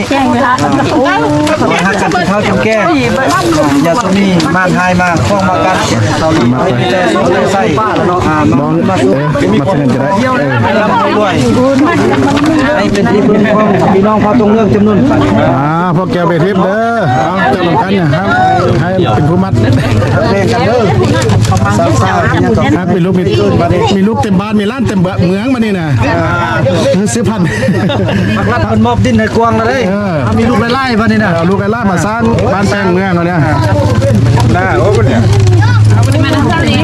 แจ้งเวลาฮักกันเท้าจำแก้ยาสมีบ้านไทยมาคล้องมากันเราไม่ใส่มองมามาเสนอจะได้รับด้วยให้เป็นที่พึ่งของพี่น้องพอตรงเรื่องจำนวนพวกแกไปทิพย์เด้อเอาเจ้าลงกันนะครับให้เป็นผู้มัดเล่นกันเด้อสาวๆยังต้องมีลูกมีลูกเต็มบ้านมีร้านเต็มเมืองมานี่นะซื้อพันมักรับเป็นมอบดินในกวางเลยมีลูกไล่ๆมานี่นะลูกไล่มาสร้างบ้านแปลงเมืองเราเนี่ยน่าโอ้คนเนี่ย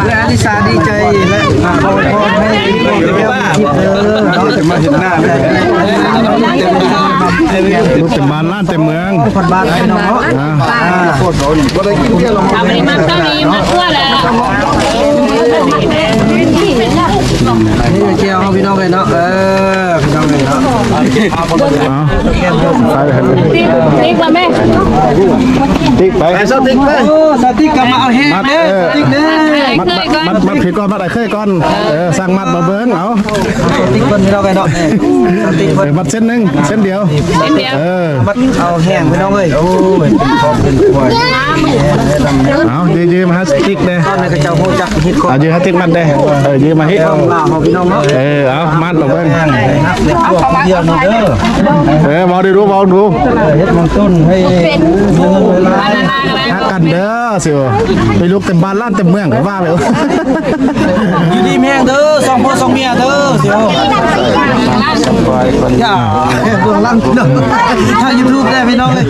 และอนิสาดีใจและขอพรให้มาเห็นหน้าลูกเต็มบ้านร้านเต็มเมืองคนบ้านให้น้องโคตรเขาก็ได้กินแค่ลงทำนี้มันต้องมีมาเพื่อแล้วนี่เจียวพี่น้องเลยเนาะพี่น้องเลยเนาะติ๊กมาแม่ติ๊กไปสติ๊กไปสติ๊กกลับมาเอาแห้งเด้สติ๊กเด้มัดผิดก่อนมัดไอ้เคยก่อนสร้างมัดมาเบิ้งเอาสติ๊กคนพี่น้องเลยเนาะสติ๊กคนมัดเส้นหนึ่งเส้นเดียวมัดเอาแห้งพี่น้องเลยโอ้ยเป็นควายเอายืมมาสติ๊กเลยตอนนี้ก็เจ้าโหจักฮิตก่อนยืมสติ๊กมัดเลยยืมมาฮิตเอาพี่น้องเนาะเอามัดมาเบิ้งเดียวนี่เด้อมองดูเฮ็ดมันต้นให้ฮักกันเด้อสิวไปลูกเต็มบ้านล้านเต็มเมืองก็ว่าเลยอยู่ดีแม่งเด้อสองพ่อสองเมียเด้อสิวอย่าเบื้องหลังถ้า YouTube ได้พี่น้องเลย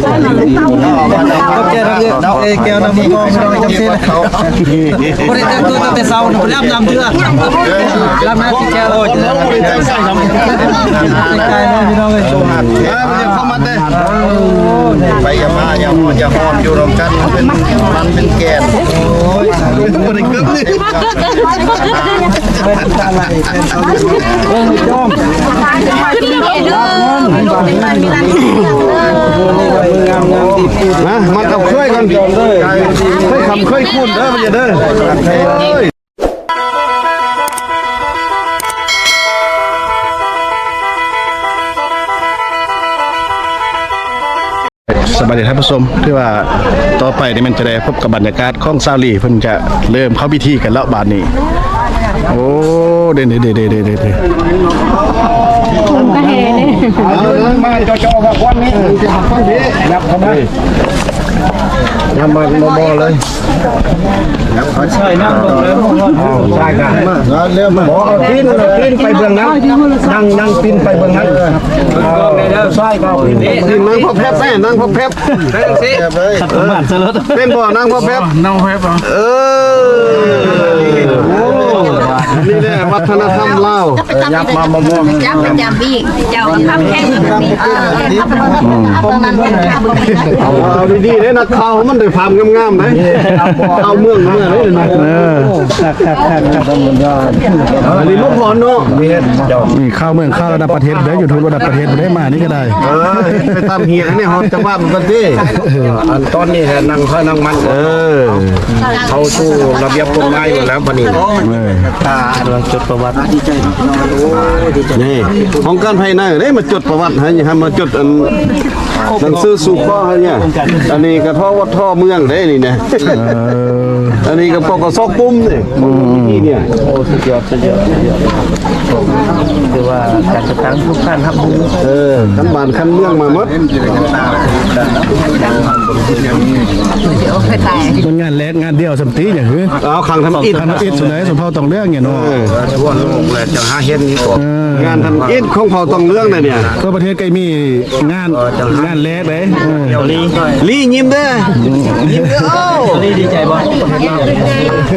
ก็แกเราแกวน้ำมือกองพี่น้องจำเส้นบ่ได้แต่งตัวตั้งแต่เช้าบ่ได้อาบน้ำเชื่ออาบน้ำสิแกโอ้ยใจเลยพี่น้องเลยโชว์หักเข้ามาเด้ไปอย่ามาอย่าหอนอยู่รวมกันมันเป็นแกนโอ้ยบ่ได้เกิดนี่เป็นอะไรเป็นยอมนะมากับเคยก่อนเคยคำเคยคุ้นเด้อมันจะเด้อสบายดีท่านผู้ชมที่ว่าต่อไปนี่มันจะได้พบกับบรรยากาศของซาลีเพิ่นจะเริ่มเข้าพิธีกันแล้วบาดนี้โอ้เด่นก็เห็นมาจ่อๆกับวันนี้จะหักฟังดียับเข้ามายับมาบ่เลยใช่นั่งลงเลยใช่กันเริ่มหมอเอาปีนไปเบื้องนั้นนั่งปีนไปเบื้องนั้นใช่ก็นั่งพอแพบแม่นั่งพอแพบเป็นบ่นั่งพอแพบนี่แหละวัฒนธรรมลาวยับมาม่วงจับจำบีเจ้าทำแค่นี้เอาดีๆเลยนักข่าวมันได้ความงามๆนะเอาเมืองเลยอันนี้ลูกหลอนเนาะนี่ข้าวเมืองข้าวระดับประเทศได้อยู่ทุกระดับประเทศได้มานี่ก็ได้ไปตามเฮียนี่เขาจะว่ามันก็ดีตอนนี้นั่งเขานั่งมันเขาสู้ระเบียบกฎหมายอยู่แล้วปนี้เราจดประวัตินี่ของการภายในได้มาจดประวัติให้มาจดหนังสือสู่ข้อเนี่ยอันนี้ก็ท่อวัดท่อเมืองได้นี่นะอันนี้ก็ปกซอกปุ้มนี่เนี่ยโอ้สุดยอดคือว่าการจัดตั้งทุกท่านครับขั้นบ้านขั้นเมืองมาหมดมันงานแรกงานเดียวสมตีอย่างคือเอาขังทำอิฐสุดเลยสมเผาตองเรื่องอย่างเนาะว่าโลกแหละจะหาเห็นงานทำอิฐของเผาตองเรื่องเนี่ยก็ประเทศใกล้มีงานแรกเลยลียิ้มเด้อยิ้มเด้อลีดีใจบ่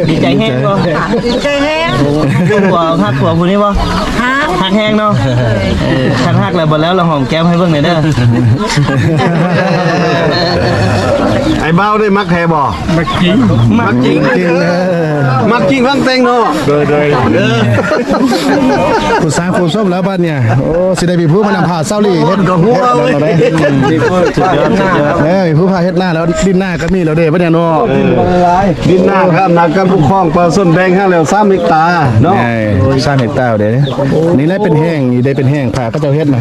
ดีใจแห้งบ่ดีใจแห้งหักหัวผู้นี้บ่หักแห้งเนาะหักแล้วบ่แล้วเราหอมแก้มให้เบิ่งหน่อยเด้อไอ้เบ้าได้มักแท้บ่มักจริงมัก ความจริงฟังแต่งเนาะโดย ผู้สร้างผู้ส้มแล้วบ้านเนี่ยโอ้สิได้มีผู้มานำพาเศร้าลี่เฮ็ดกับหัวเอาได้ สุดยอด มีผู้พาเฮ็ดหน้าแล้วดินหน้าก็มีแล้วเด้บ้านเนี่ยเนาะ ดินหน้าครับนักการปกครองปลาส้นแดงห้าแล้ว3 เฮกตาร์เนาะ สร้างเฮ็ดตาเด้นี่แหละเป็นแห้งนี่ได้เป็นแห้งผ่าก็เจ้าเฮ็ดน่ะ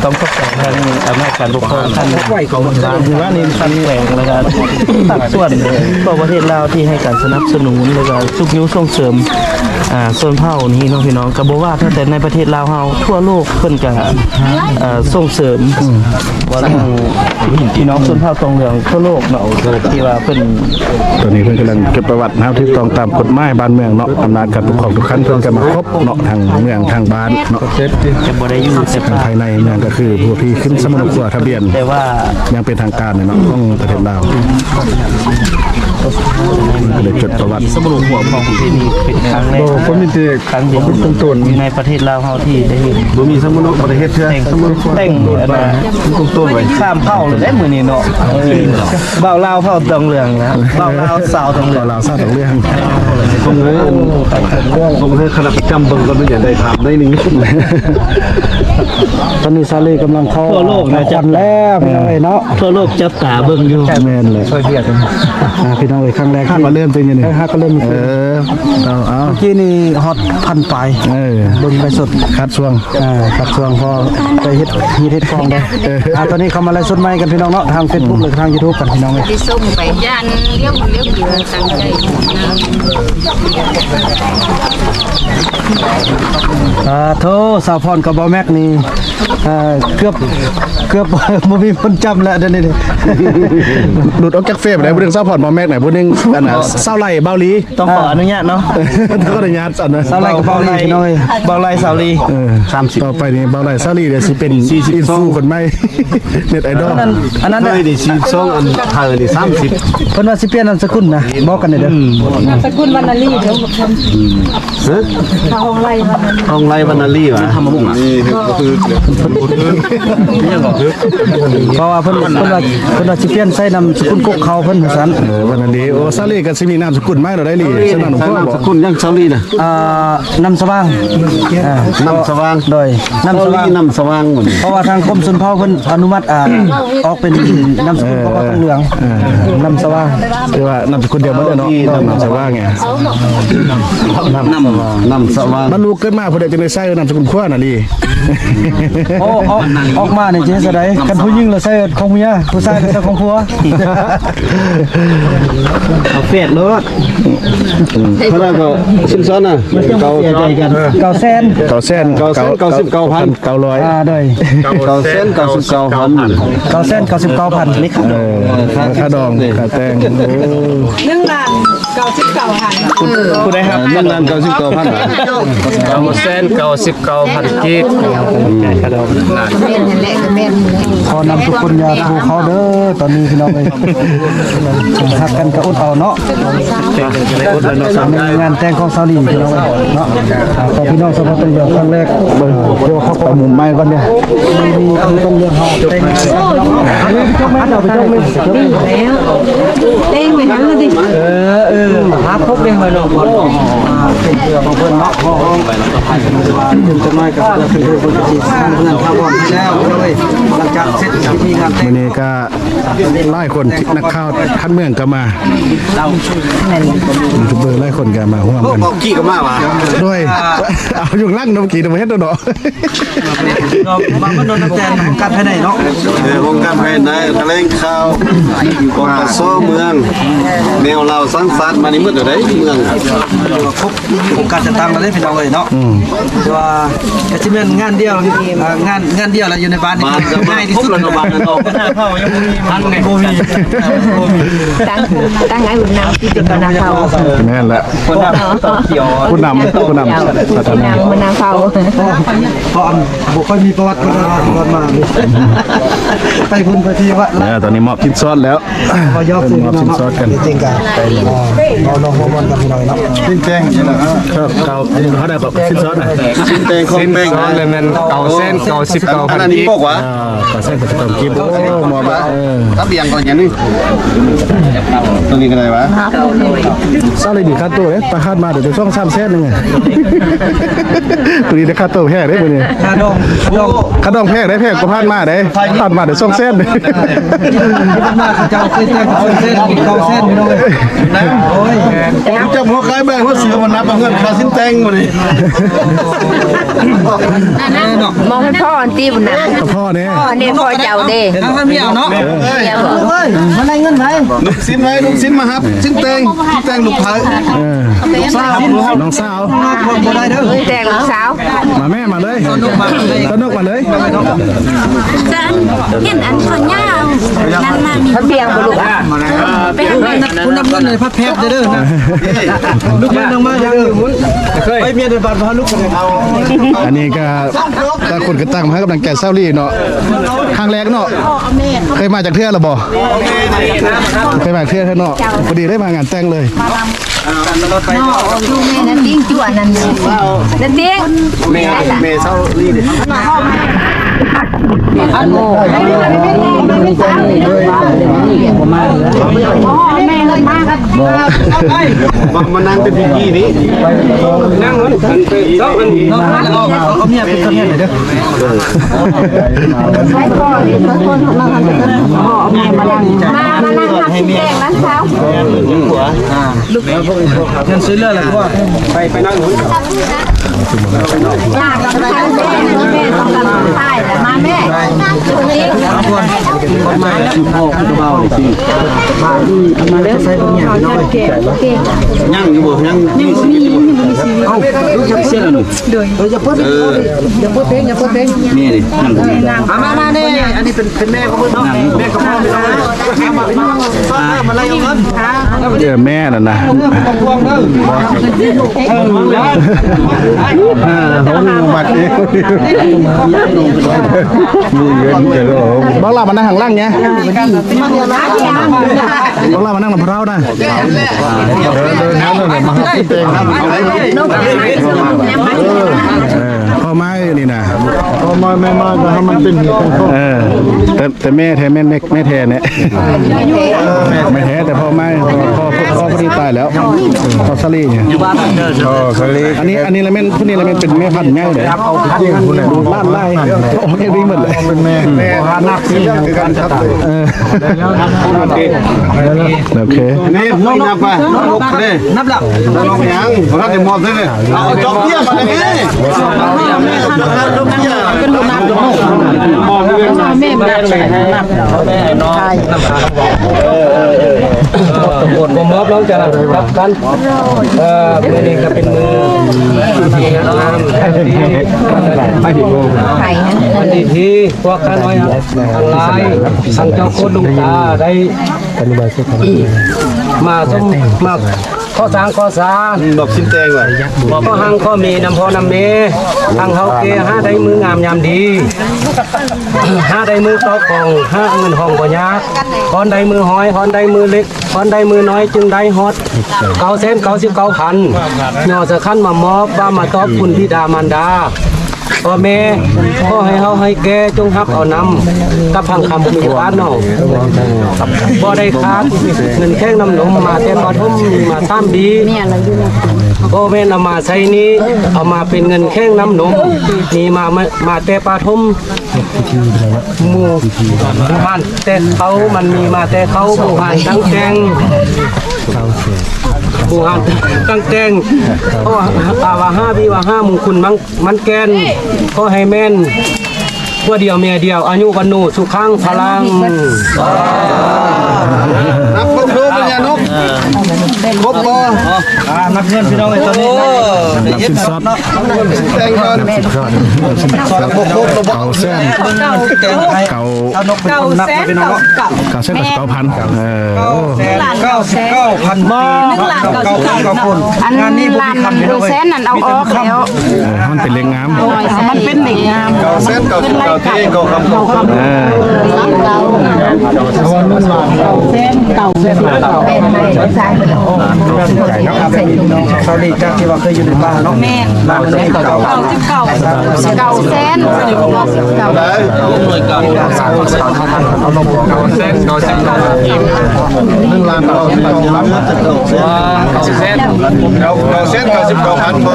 ต้องทดสอบทางอำนาจการปกครองท่านของบ้านที่ว่านี่ท่านแหวงแล้วก็ตัดส่วนต่อประเทศลาวที่ให้การสนับสนุนแล้วก็ทุกนิ้วส่งเสริมส่วนเผ่านี้น้องพี่น้องก็บอกว่าแต่ในประเทศลาวเฮาทั่วโลกเพิ่นก็ส่งเสริมว่าทางพี่น้องส่วนเผ่าตรงเหลืองทั่วโลกเนาะที่ว่าเพิ่น ตอนนี้เพิ่นกำลังเก็บประวัตินะครับที่ต้องตามกฎหมายบ้านเมืองเนาะอำนาจการปกครองทุกขั้นเพิ่นก็มาครบเนาะทางเมืองทางบ้านเนาะ จะบ่ได้อยู่แต่ ทางภายในเมืองก็คือผู้ที่ขึ้นสมรภูมิทะเบียน แต่ว่า ยังเป็นทางการเนาะของประเทศลาวก็เลยจดประวัติ สมรุปหัวของประเพณีเป็นครั้งแรกครั้งเดียวอยู่ในประเทศลาวเฮาที่ได้เห็น บ่มีสมุนไพรประเทศเทื่อ แต่งต้นไว้ข้ามเผ่าเลยได้มื้อนี้เนาะบ่าวลาวเผ่าตองเหลืองนะบ่าวลาวสาวตองเหลือง ลาวทราบเรื่อง ผมเลยคณะประจำเบิ่งก็ไม่อยากได้ถามได้นึง ตอนนี้ซาลีกำลังเข้า ทั่วโลกนะจับ แล้วพี่น้องเนาะ ทั่วโลกจับตาเบิ่งอยู่ แม่นเลยช่วยเพียรพี่น้องครั้งแรกคาดว่าเริ่มเป็นยังไงก็เริ่มเอาเมื่อกี้นี่ฮอตพันไปเบิ่งไปสดคัดช่วงคัดช่วงพอไปเฮ็ดกองได้ตอนนี้เขามาไลฟ์สดใหม่กันพี่น้องเนาะทาง Facebook หรือทาง YouTube กันพี่น้องเลย ที่ส่งไปย่านเลี้ยวอยู่ตั้งใจนะ โทสาวพรกับบอแม็กนี่เกือบบ่มีคนจำแล้วเดี๋ยวนี้หลุดออกจากเฟรมได้บ่นึงสาวพรบอแม็กไหนบ่นึงอันน่ะสาวไล่เบาหลี ต้องขออนุญาตเนาะ ต้องขออนุญาตสั่นนะ สาวไร่กับเบาไร่พี่น้องเอ้ยเบาไร่สาวลี 30 ต่อไปนี่เบาไล่สาวลีเดี๋ยวสิเป็นอินฟูคนใหม่เน็ตไอดอล อันนั้น ได้ดิ42อันไทยนี่30 เพิ่นว่าสิเปลี่ยนนามสกุลนะบอกกันเด้อ สกุลวรรณลีเดี๋ยว ฮะ ทางไรวรรณลี ทองไรบรรณาลีวะทำมาบุ้งอ่ะ เพราะว่าเพิ่นว่าสิเปลี่ยนใส่นามสกุลกกเขาเพิ่นว่าซั่นวันนั้นดีโอ้ซาลีก็สิมีนามสกุลใหม่แล้วได้ลีฉะนั้นผมก็ สกุลยังเซาลีน่ะ นำสว่าง น้ำสว่าง โดย น้ำสว่างน้ำสว่างหมด เพราะว่าทางกรมชนเผ่าเพิ่นอนุมัติออกเป็นนามสกุลเพราะว่าต้องเหลืองนำสว่างคือว่านามสกุลเดียวบ่ได้เนาะนำสว่างไง น้ำสว่าง บรรลุเกิดมาเพิ่นได้จังได๋ใส่นามสกุลขั้วน่ะลีโอ้ออกมานี่สิเฮ็ดจังได๋คันผู้หญิงแล้วใส่ของเมียผู้ชายก็ใส่ของผัว เอาเฟซรถ เท่านั้นก็ชิ้นซ้อนน่ะเก่า 900,000 999,000 900ด้วย 999,000 999,000นี่ค่าดองค่าแต่งโอ้ ผู้ใดครับ 1,99,000 บาท 999,000กีบ ขอนำทุกคนอย่าถูกเขาเด้อตอนนี้พี่น้องเอ้ยหักกันก็อดเอาเนาะงานแต่งของซาลีพี่น้องเอ้ยเนาะขอพี่น้องสมภพเป็นอย่างครั้งแรกเบิ่งเดี๋ยวเขาไปหมุนไม้ก่อนเนี่ยมีคือต้องเรียนเฮาแต่งเอาไปจงเลย แล้วเต้งไปหาเลยดิ หาพบเองเลยเนาะเป็นเรื่องของเพิ่นเนาะพอไปแล้วก็ไปถึงจะน้อยก็คือเพิ่นสิสร้างเงินทาวอนแล้วเลยหลังจากเสร็จพิธีงานแต่งนี่ก็หลายคนนักข่าวท่านเมืองก็มายูทูบเบอร์หลายคนก็มาร่วมกัน บอกกี่ก็มาว่ะ ด้วยเอาอยู่ล่างนำกี่ตัวเฮ็ดเนาะ บางคนโดนแจนการภายในเนาะ วงการภายในแถลงข่าวกองกสเมืองแนวเราสร้างสรรค์มานี่มื้อใดเมือง ครบโครงการจัดตั้งแล้วพี่น้องเอ้ยเนาะคือว่าก็สิเป็นงานเดียวงานเดียวแล้วอยู่ในบ้านนี่ง่ายที่สุดแล้วบ้านนั้นออกหน้าเข้ายังบ่มีมันไงบ่มี ตั้งไงบุญนำที่เป็นบรรณาเขา แม่นแหละ คนหน้าต่อเขียว ผู้นำ บุญนำบรรณาเขา เพราะบ่ค่อยมีประวัติก่อนมาไปพุ่นไปที่วัดตอนนี้มอบชิ้นซอสแล้วมอบชิ้นซอสกันจริงๆกันเอาลองมอมกันหน่อยเนาะ แจ้ง ครับเก่าเขาได้แบบชิ้นซอสหน่อย ชิ้นแตงของแป้ง ซ้อนเลยมันเก่าเส้นเก่า10เก่า อั พั น น นั้นนี่ กีบ ปกวะ ก่อนเส้นกับต้มกิ๊บโอ้หมอบ้า ถ้าเบี่ยงก่อนอย่างนี้ตัวนี้ก็ได้วะ เศร้าเลยดีค่าตัวเอ๊ะไปคาดมาเดี๋ยวจะช่อง3 เส้นนึงไงตัวนี้ได้ค่าตัวแพงได้ปุ่นนี่ค่าดองแพงได้แพงก็พาดมาได้พาดมาเดี๋ยวช่องเส้น เจ้าเส้นเส้นกินเก่าเส้นไม่ต้องเลย นะโอ้ยเจ้าหัวคล้ายแบงหัวเสือมันนับเงินค่าชิ้นแตงมาเลย มองให้พ่ออันตีบุญนะ พ่อเนี่ย พ่อเนี่ยพ่อเจ้าเด้ เอาข้าวเหนียวเนาะ เจ้า มันได้เงินไหม ลูกชิ้นไว้ลูกชิ้นมาครับชิ้นแตงลูกพาย น้องสาว บ่ได้เด้อ แต่ลูกสาว มาแม่มาเลยต้นกมาเลย จะเห็นอันคนยาวนั่นมามี มันเบียงบ่ลูกอ่ะ เป็นอะไร คุณนับเงินในพัดแพบเด้อนะลูกมันมายังอยู่มุ้นไปเมียเดินบ้านพาลูกกันเอา อันนี้ก็ตาคนก็ตั้งมาให้กำลังแก่เศร้าลี่เนาะครั้งแรกเนาะเคยมาจากเทือกหรือบ่เคยมาเทือกเนาะพอดีได้มางานแต่งเลย ดูแม่นั่นติ้งจั่วนั่นนั่นติ้ง เมย์เศร้าลีดิ อันโมแม่เลยมากครับ มานั่งเป็นพี่นี่นั่งมันเจ้ามัน เอาเมียเป็นคนเห็นเลยเด้อ ใช้พ่อเลยทุกคนมาทำเป็นพ่อแม่มานั่งทำแกงร้านเช้า เงินซื้อเรื่องอะไรก็ไปนั่งหุ้น อยากกับแม่แม่ต้องการใต้แต่มาแม่คนนี้ คนใหม่พ่อคุณเบาเลยสิมาเล่นใส่คนใหญ่น้อย ยั่งอยู่บ่ยั่งเอาลูกชักเส้นหนูอย่าพูดอย่าพูดเพลงอย่าพูดเพลงนี่ดิมาเนี่ยอันนี้เป็นแม่ของมึงเนาะแม่กับพ่อไม่ต้องเลยมาไล่เงิน เจอแม่น่ะนะ ต้องพวงเด้อ บัตรนี้มีเงินเจอบ้าเรามานั่งข้างล่างเนี่ยบ้าเรามานั่งหลับเราได้พ่อไม้นี่นะพ่อไม้ไม่มาจะให้มันเป็นแต่แม่แท้แม่แท้เนี่ยไม่แท้แต่พ่อไม้พ่อพอดีตายแล้วพ่อสลีเนี่ยอันนี้ละเม่นพวกนี้ละเม่นเป็นแม่พันธุ์ง่ายเลยดูล้านไล่โอ้แม่วิ่งหมดเลยเป็นแม่นักที่คือการชัดเลยโอเค นี่น้องนับไปน้องลุกเลยนับแล้วน้องยังเพราะถ้าจะมอบเลยเอาจอบเบี้ยมาเลยนี่จอบเบี้ยเป็นลูกนับมอบเลยแม่นับแม่น้องบทผมมอบแล้วจะรับกันมือนี้ก็เป็นมือที่งามไม่ถึงไข่ฮะ มันดีที่พวกข้าน้อยครับทางลายทางเจ้าโคตรลุงตาได้มาส้มมาข้อสร้าง ดอกชิ้นแตงว่ะ ข้อหังข้อมีน้ำพอน้ำเมทางเฮาเกห้าได้มืองามยามดีห้าได้มือตอกของห้าเงินห้องบ่ยากฮอนได้มือหอยฮอนได้มือเล็กฮอนได้มือน้อยจึงได้ฮอต999,000ย่อสะคันมามอบว่ามาตอบคุณบิดามารดาพ่อแม่ขอให้เฮาให้แกจงฮักเอานำกับพังคำมีบ้านเนาะบ่ได้ขาดเงินแข้งน้ำนมมาแต่ปฐมมาตามดีพ่อแม่นำมาใช้นี้เอามาเป็นเงินแข้งน้ำนมนี่มาแต่ปฐมหมู่บ้านแต่เขามันมีมาแต่เขาหมู่บ้านทั้งแจงหมู่บ้านตั้งแจงเพราะว่า5ปีว่า5มงคุณมันแกนก็ให้แม่นตัวเดียวเมียเดียวอายุวันโนสุขังพลัง นับคนดูปัญญานกครบบ่ นับเงินพี่น้องไอ้ตอนนี้ สินซอส แตงก่อน เก่าเส้นเก่า เอานกเป็นคนนับพี่น้อง เก่าเส้นกับ9,000 99,000มา9,000คนงานนี้ผมมีคำพี่น้อง แสนนั่นเอาออกแล้ว มันเป็นเล็งงาม มันเป็นเด็กงาม เก่าเส้นเก่าชิ้นเก่าเท่เก่าคำ เป็นไงใช่ไหม เกาหลีจากที่ว่าเคยอยู่ในบ้านเนาะแม่บ้านนี้เก่าเก่าแสนเก่าแสน เอาลงเก่าเส้นเก่าเส้น1 ล้านต่อ1 ล้านเส้น เก้าเส้น99,000บ่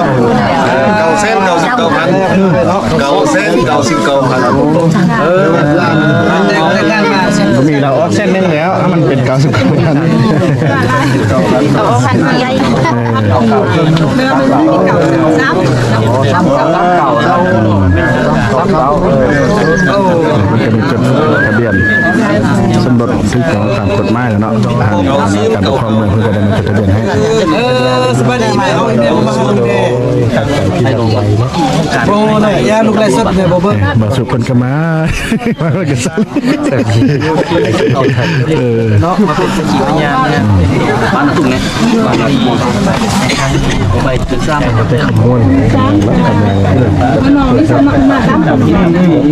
เก้าเส้น99,000เก้าเส้น99,000 มีเราออฟเส้นนึงแล้วมันเป็น99,000 เอาพันใหญ่มันจะมีจดทะเบียนสมรสที่ถูกต้องตามกฎหมายแล้วเนาะทางการปกครองเมืองเพื่อจะได้มาจดทะเบียนให้สบายดีไหมเอาเนี่ยมาลงเนี่ยโอ้ยยาลูกไรสดเนี่ยบ่เบิ่งบ่สุขคนก็มาก็สั่งเนาะมาเป็นสกิลญาณเนี่ยบ้านตุ่มเนี่ยบ้านดีไปถึงซ้ำไปขโมย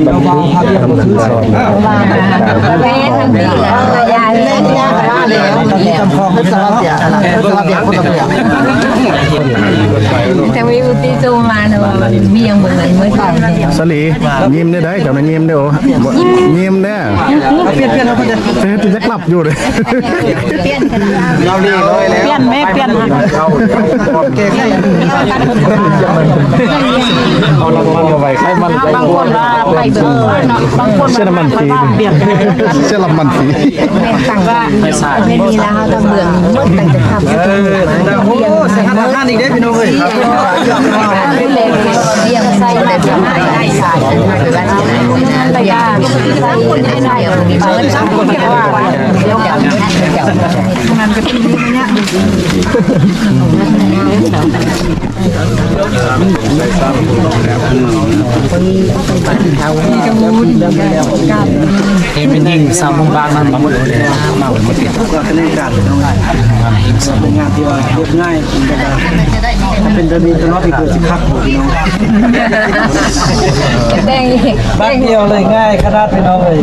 เราวางภาพที่เราซื้อสอนแม่ทำดีแล้วยายเล่นยากมากเลยทำคลองไม่สลับอย่างแต่วิวตีจูมาเนอะมีอย่างเหมือนเมื่อก่อนสลียิ้มได้เจ้าน่ะยิ้มได้โอ้ยิ้มแน่เปลี่ยนเอาไปเต้จะกลับอยู่เลยเปลี่ยนกัน เราดีเลยแล้วเปลี่ยนแม่เปลี่ยนเก่งให้เอาละมันไว้ใครมัน บางคนว่าไปเบื่อเนาะบางคนเส้นมันฟรีเส้นมันฟรีแม่สั่งว่าไม่มีแล้วเขาทำเมืองเมื่อแต่จะทำโอ้เสียงท่านอีกได้พี่น้องเลยเรียงใส่แบบไม่ได้ใส่แต่ยาใส่คนได้ใส่เปิดช่างคนที่ว่าเดี๋ยวมันก็เป็นอย่างเงี้ยเป็นยิงสาวบางนั้นมาหมดเลยมาหมดทุกการเล่นการเป็นงานที่ว่าเรียบง่ายเป็นจะมีจะน้อยที่เกิดสิคักพี่น้องแดงบ้านเดียวเลยง่ายขนาดพี่น้องเลย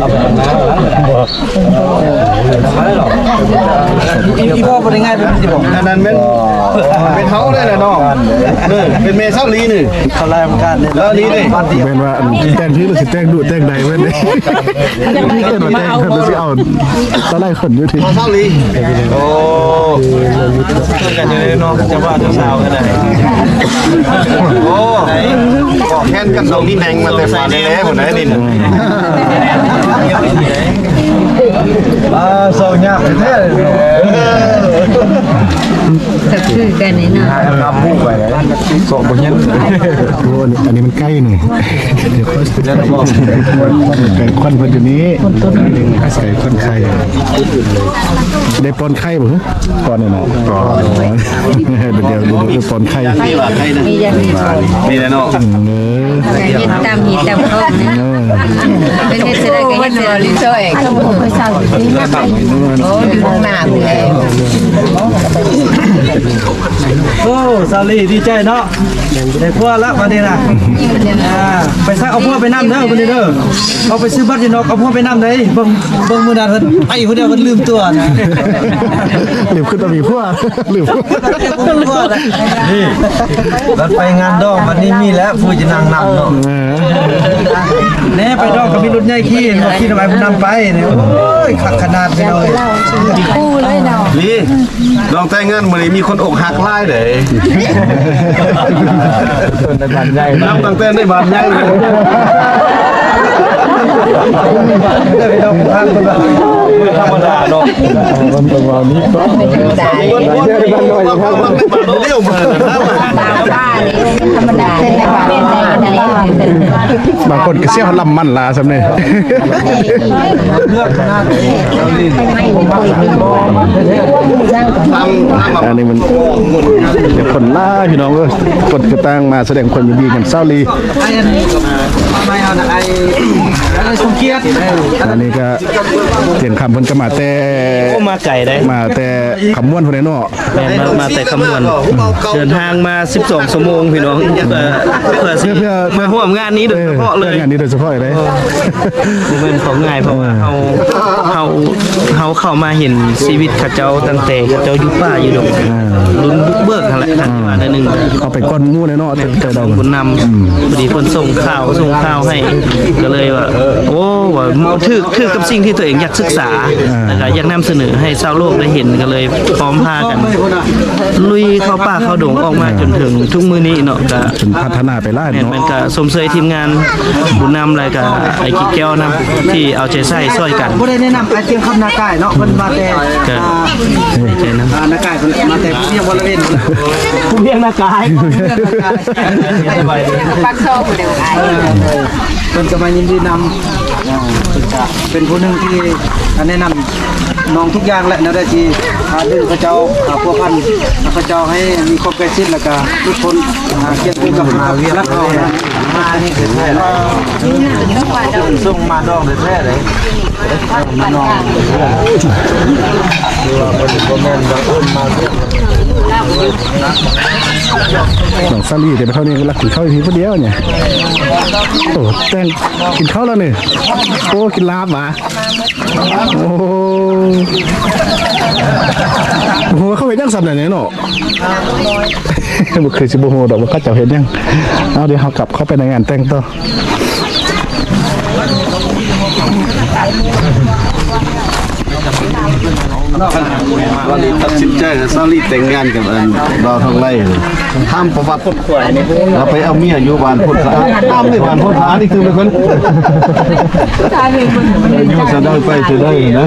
อีพ่อเป็นง่ายเป็นที่บอกนั่นเป็นเท้าได้แหละน้องเป็นเมซ่าลีนี่ เขาไล่มันกันเนี่ยแล้วนี้นี่เป็นว่าแต่งที่เราสิแต่งดูแต่งใดเว้ยนี่นี่เกิดมาแต่งเราสิเอาตอนแรกขนอยู่ที่เศร้าลีโอ้กันเลยเนาะจะว่าจะสาวกันได้โอ้บอกแค่กันตรงนี้แดงมาแต่ฟ้าแน่ๆหมดเลยนี่โซยากแท้เลยแต่คือกันนี่นะทำผู้ไปส่งบนยันโอ้อันนี้มันใกล้หน่อยเดี๋ยวเขาจะบอกไก่ควันเพิ่นอยู่นี้ไก่ควันไข่ได้ปอนไข่บ่ปอนเนาะปอนเดี๋ยวปอนไข่มีว่าไข่นะมีแล้วเนาะเห็นตามหีตามเขาเป็นเฮ็ดได้ก็เฮ็ดได้ลิซ่เองก็บ่เคยเศร้าโอ้อยู่ข้างหน้าเลย โอ้ซาลีดีใจเนาะได้พัวละวันนี้นะไปซักเอาพัวไปน้ำเด้อวันนี้เด้อเอาไปซื้อบัตรยีนกเอาพัวไปน้ำได้เบิ่งมือนาเพิ่นไอ้คนเดียวมันลืมตัวนะลืมขึ้นตะมีพัวลืมพัวนี่รถไปงานดองวันนี้มีแล้วผู้จะนั่งนำเนาะแน่ไปดองก็มีรถใหญ่ขี้บ่ขี้ทำไมผู้นำไปเนี่ยโอ้ยขักขนาดไปเลยคู่เลยเนาะนี่ลองแต่งงานมื้อนี้มีคนอกหักหลายเด้ในบ้านใหญ่น้ำตั้งแต่ในบ้านใหญ่เลยได้ไปดองทางคนละธรรมดาเนาะมันประมาณนี้ก็ได้เลี้ยวมือนะบ้านนี่ธรรมดาเป็นในบ้านได้บางคนก็เสี้ยวลำมันลาสำเนาเลือกหน้าอันนี้มันคนล่าพี่น้องกดกระตังมาแสดงความยินดีกันเศร้าลี ไม่เอาไอ้สมเกียรติ อันนี้ก็เสียงคำเพิ่นก็มาแต่ โอ้มาไก่ได้ มาแต่คำม้วนคนไหนเนาะ แม่นมาแต่คำนวณเดินทางมา12ชั่วโมงพี่น้องเพื่อสิมาร่วมงานนี้โดยเฉพาะเลย งานนี้โดยเฉพาะเลย บ่แม่นของง่ายเพราะว่าเฮาเข้ามาเห็นชีวิตเขาเจ้าตั้งแต่เขาเจ้าอยู่ป่าอยู่ดงลุ้นบุกเบิกนั่นแหละทันทีว่าได้นึง เขาไปก้อนมู่เลยเนาะแต่เรา บุญนำพอดีเพิ่นส่งข่าวให้ก็เลยว่าโอ้ว่าถือกับสิ่งที่ตัวเองอยากศึกษาแล้วก็อยากนำเสนอให้ชาวโลกได้เห็นก็เลยพร้อมพากันลุยเข้าป่าเข้าดงออกมาจนถึงทุกมื้อนี้เนาะก็ จนพัฒนาไปไล่ แม่น เนาะ มันก็สมเสยทีมงานบุญนำอะไรก็ไอ้กิ๊กแก้วนำที่เอาใจใส่ช่วยกัน บ่ได้แนะนำไอ้เจียงคำนาไก่เนาะเพิ่นมาแต่ ก็ดีใจนำ นาไก่เพิ่นมาแต่เพียงวันละเว้น ผู้เลี้ยงนากาย ปักโซ่เดี๋ยวไอ้ เพิ่นก็มายินดีนำเป็นผู้หนึงที่แนะนำน้องทุกอย่างแหละนะได้ที่ดึงพระเจ้าพัวพันพระเจ้าให้มีความใกล้ชิดแล้วก็ทุกคนเกี่ยวกับรักเขานะมานี่คือแท้ส่งมาดองแท้เลยมาน้องน้องซาลี่แต่ไปเท่านี้ก็รักกินข้าวทีคนเดียวเนี่ยโอ้แต่งกินข้าวแล้วนี่โอ้กินลาบหมาโอ้โหเข้าไปยังสับไหนเนาะบุเคยสิบโหดอกว่าเขาจะเห็นยังเอาเดี๋ยวเขากลับเข้าไปในงานแต่งต่อ วันนี้ตัดสินใจซาลี่แต่งงานกับเราทางไร่ห้ามประวัติเราไปเอาเมียอยู่บ้านพุทธะห้ามในบ้านพุทธะนี่คือเป็นคนอยู่จะได้ไปจะได้นะ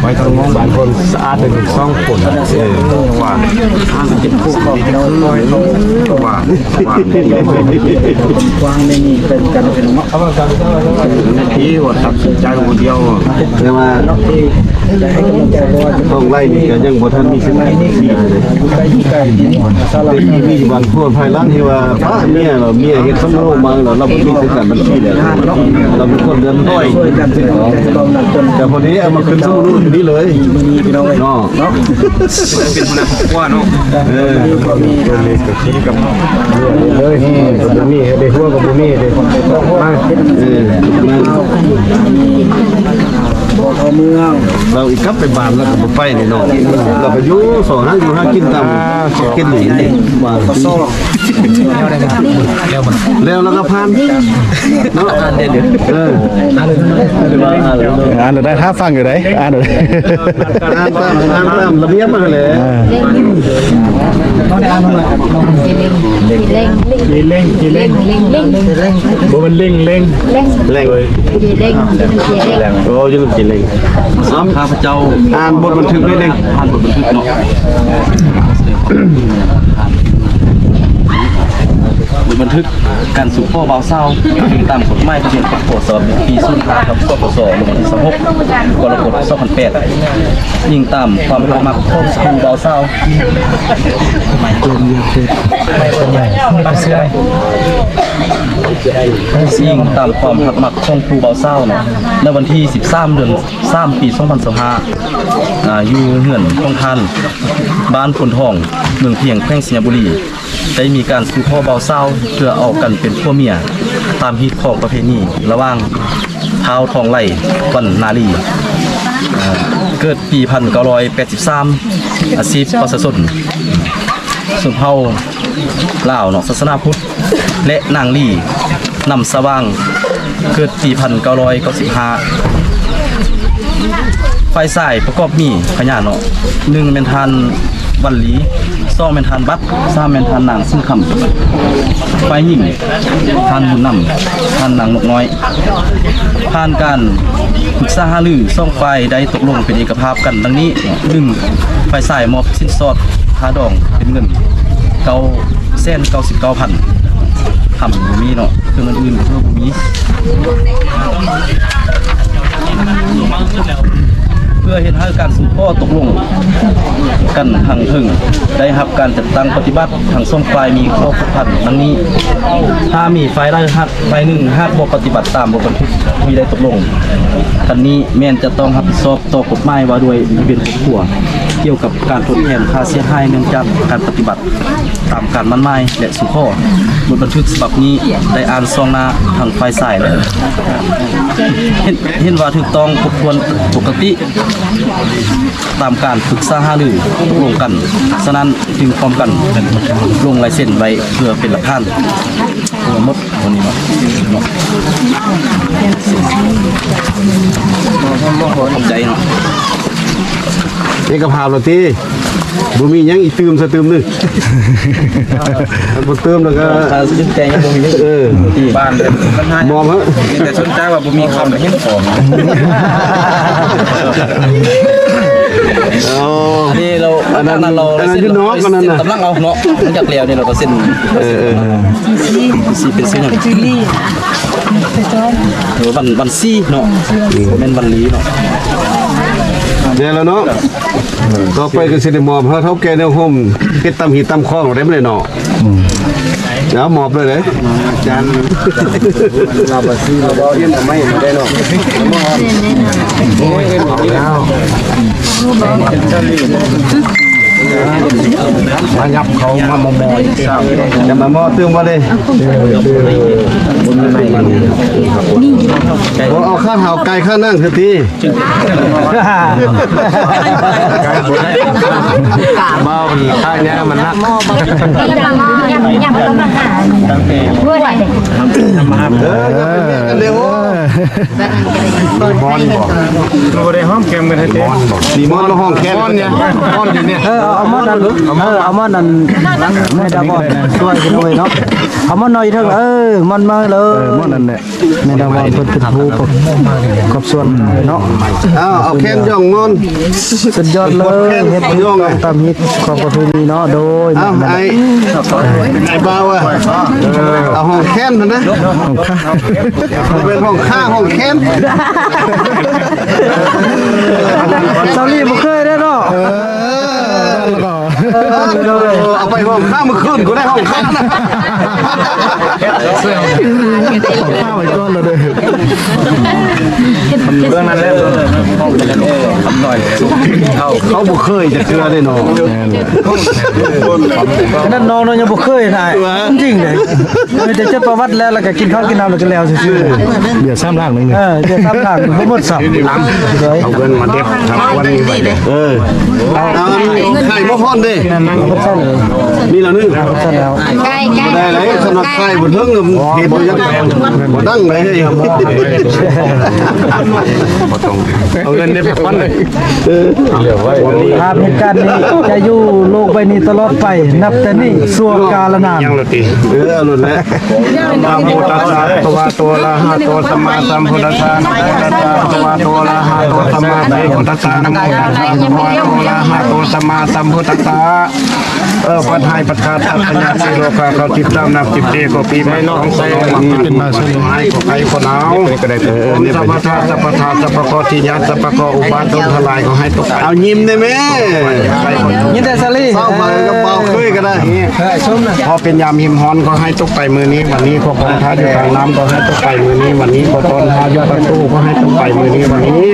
ไปทางมองบ้านคนสะอาดเป็นสองคนว่าว่าวางในนี่เป็นกันเป็นเนาะที่ว่าตัดสินใจคนเดียวแต่ว่าต้องไล่นี่ก็ยังบ่ทันมีสิ่งที่ดีเลยแต่มีบางพวกภายหลังที่ว่าป้าเมียเราเมียเฮ็ดสำโรงมาเราบ่มีสิทธิ์กันบัญชีแล้วเราเป็นคนเดือนน้อยแต่พอดีเอามาขึ้นสำโรงอยู่นี่เลยเนาะเนาะเป็นคนครอบครัวเนาะเลยนี่บ่มีได้หัวก็บ่มีได้มาเมืองเราอีกกลับไปบ้านแล้วก็บ่ไปนี่เนาะเราไปอยู่สองอยู่หากินตามกินนี่บ้านแล้วก็ผ่านเนาะเดี๋ยวอ่านได้ถ้าฟังอยู่ไหนอ่านเลย อ่านตามระเบียบมาเลย บ่มันเล่งแรงโอ้ยลูกจิเล่งข้าพเจ้าอ่านบทบันทึกได้เด้งอ่านบทบันทึกเนาะบันทึกการสู่พ่อเบาเศร้าตามกฎหมายทะเบียนปสอบปี05ครับปสลงวันที่26กรกฎาคม2008ยิงตามความรักมักพ่อสู่เบาเศร้ายิงตามความรักมักของครูเบาเศร้าเนาะในวันที่13 เดือน 3 ปี 2025อยู่เฮือนของท่านบ้านพลทองเมืองเพียงแขวงสิงห์บุรีได้มีการสู่พ่อเบาเศร้าเพื่อเอากันเป็นผัวเมียตามฮิตของประเพณีระหว่างท้าวทองไล่วันนาลีเกิดปี 1983 อาชีพประชาชนสุเผ่าลาวเนาะศาสนาพุทธและนางลี่นำสว่างเกิดปี 1995 ไฟสายประกอบมีพญาเนาะ1เป็นทานวันลี2เป็นทานบัตร3เป็นทานนางซึ่งคำไฟยิ่งทานบุญนำทานนางนกน้อยผ่านการปรึกษาหารือ2ฝ่ายได้ตกลงเป็นเอกภาพกันดังนี้1ไฟสายมอบสินสอดค่าดองเป็นเงิน999,000ทำบ่มีเนาะเครื่องอื่นๆก็บ่มี พื่อเฮ็ดให้การสู่ข้อตกลงกันทางถึงได้รับการจัดตั้งปฏิบัติทางส่งฝ่ายมีข้อผูกพันมันนี้ถ้ามีฝ่ายใดฝ่ายหนึ่งหากบ่ปฏิบัติตามบทบันทึกคุยได้ตกลงทันนี้แม่นจะต้องรับผิดชอบต่อกฎหมายว่าด้วยเป็นครอบครัวเกี่ยวกับการทดแทนค่าเสียหายเนื่องจากการปฏิบัติตามการมั่นหมายและสู่ข้อบทบันทึกฉบับนี้ได้อ่านซองหน้าทางฝ่ายซ้ายแล้วเห็นว่าถูกต้องครบถ้วนปกติตามการปรึกษาหารือร่วมกันฉะนั้นจึงพร้อมกันลงลายเซ็นไว้เพื่อเป็นหลักฐานทั้งหมดวันนี้เนาะขอบใจเนาะ นี่กระเพราโรตีบ่มีหยังอีกตื่มซะตื่มนึงบ่เติมแล้วก็ จึงแต่ยังบ่มีที่บ้าน มอมฮะ แต่สนใจว่าบ่มีคำเห็นของ อ๋อ อันนี้เรา อันนั้นอยู่นอกอันนั้นน่ะ กำลังเอาเนาะหลังจากแล้วนี่เราก็เส้นสีเป็นสีหนึ่งวันซีเนาะเป็นวันลีเนาะ เดี๋ยวแล้วเนาะต่อไปก็สิได้มอบเฮาเฒ่าแก่แนวห่มเฮ็ดตำหีตำคองได้บ่ได้เนาะแล้วมอบเลยเด้อาจารย์เราบ่ซื้อเราบ่เฮ็ดไม่ได้เนาะโอ้ยเฮ็ดแล้วมายับเขามามอจะมามอเติมมาเลยเอาข้าวหาวไก่ข้าวนั่งคือทีเมาอีกข้าวเนี้ยมันนักยังต้องมาหาเพื่ออะไรเร็วบอลบอกเราได้ห้องแกมกันให้เต้ดีมอนมาห้องแคมเนี่ยมอนอยู่เนี่ยเอามอนั่นเอามอนั่นไม่ได้บอลช่วยกันด้วยเนาะเอามอหน่อยเถอะมันมาเลยมอนั่นแหละไม่ได้บอลเพิ่นเป็นผู้กับส่วนเนาะเอาแคมย่องมอนสุดยอดเลยเฮ็ดย่องตามฮิตของประเพณีเนาะโดยไอ้บ่าวอ่ะเอาห้องแคมนะเป็นห้องข้างห้องแคมเซาลี่บ่เคยได้เนาะเอาไปห้องข้างเมื่อคืนกูได้ห้องข้างนะข้าวไว้ก่อนเลย เรื่องนั้นแล้วทำหน่อยเขาบ่เคยจะเจอได้เนาะนั่นน้องยังบ่เคยได้จริงเลยไม่ได้จดประวัติแล้วก็กินข้าวกินน้ำแล้วก็แล้วซื่อเบียร์ซ้ำล่างนึงเดี๋ยวซ้ำหลังบ่หมดสับเอาเงินมาเด็บทำวันนี้ไปเอาไข่บ่ฮ้อนเด้มีแล้วนึงได้เลยสำหรับไข่บ่ถึงเฮ็ดบ่ยังบ่ดังเลยเอาเงินได้ไปฟันเลยภาพเหตุการณ์นี้จะอยู่โลกใบนี้ตลอดไปนับแต่นี้ชั่วกาลนานยังละติหลุดแล้วนะโมตัสสะภะคะวะโตอะระหะโตสัมมาสัมพุทธัสสะนะโมตัสสะภะคะวะโตอะระหะโตสัมมาสัมพุทธัสสะนะโมตัสสะภะคะวะโตอะระหะโตสัมมาสัมพุทธัสสะปัทไทยปัทคาทัพพญาสิโลกาเขาติดตามนับติดเตก็ปีใหม่น้องใส่นี่เป็นมาช่วยให้ก็ไปคนเอาก็ได้สัพพะทาสัพพะทาสัพพะโคติญาสัพพะโคอุบาททลายก็ให้ตกเอายิ้มได้มั้ยยิ้มได้ซะลี่เศร้ามาก็เบาคุยก็ได้พอเป็นยามหิมฮ้อนก็ให้ตกไปมือนี้วันนี้พอพงท้าอยู่ทางน้ำก็ให้ตกไปมือนี้วันนี้พอตอนท้าอยู่ประตูก็ให้ตกไปมือนี้วันนี้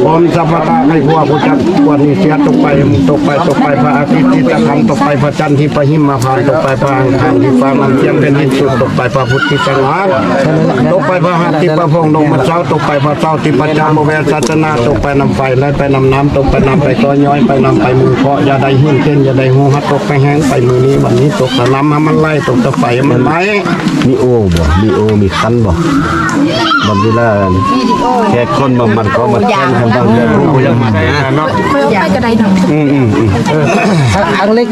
อมสัพพะทาให้พวกผู้จัดวันนี้เสียตกไปพระอาทิตย์ที่จะทำตกไปพระจันทร์ที่ประหิมมาพานตกไปพระอังคารที่ฟ้ามันเทียมเป็นหินสุดตกไปพระพุทธที่สังหารตกไปพระหัตถ์ที่พระพงษ์ลงมาเจ้าตกไปพระเจ้าที่พระจามเวสศาสนาตกไปนำไฟและไปนำน้ำตกไปนำไปก้อยย้อยไปนำไปมือเคาะอย่าได้หิ้งเต้นอย่าได้หูฮัดตกไปแห้งไปมือนี้วันนี้ตกตะน้ำให้มันไล่ตกตะไฟมันไหลมีโอบ่มีคันบ่บันเวลาแค่คนบางมันก็มาแข่งกันบางเรื่องรู้ยังมันเนาะไปกระไดหนังอันเล็ก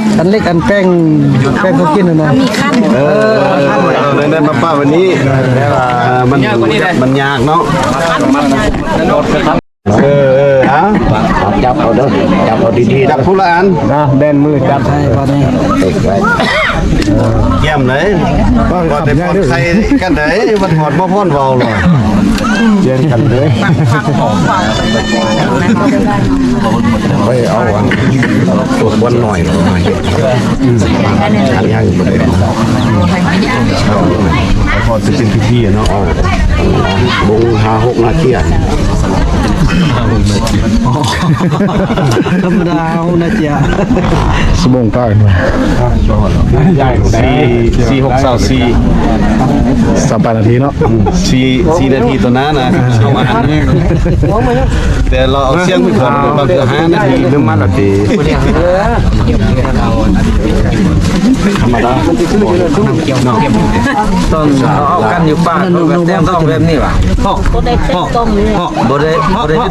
อันแป้งก็กินนะมีขั้นได้มาป้าวันนี้มันยากเนาะฮะ จับเอาเด้อจับเอาดีๆ จับผู้ละอัน นะแบนมือจับให้พอนี่ เยี่ยมเลยก็ได้พอดใครกันไหนมันหอดบ่พ่นเบาเลย เจอกันเลย ไปเอาอันตัววันหน่อยทางย่างบ่ได้พอจะเป็นพิธีเนาะบง5-6นาทีธรรมดานะเจ้า สมองตาย 4 6 นาทีเนาะ 4นาทีตัวนั้นนะเข้ามาแต่เราเอาเสียงไปก่อนบางที5นาทีหรือมันนาทีธรรมดาต้องเอากันอยู่ป่าแบบแต้มต้องแบบนี้ว่ะพ่อบ่ได้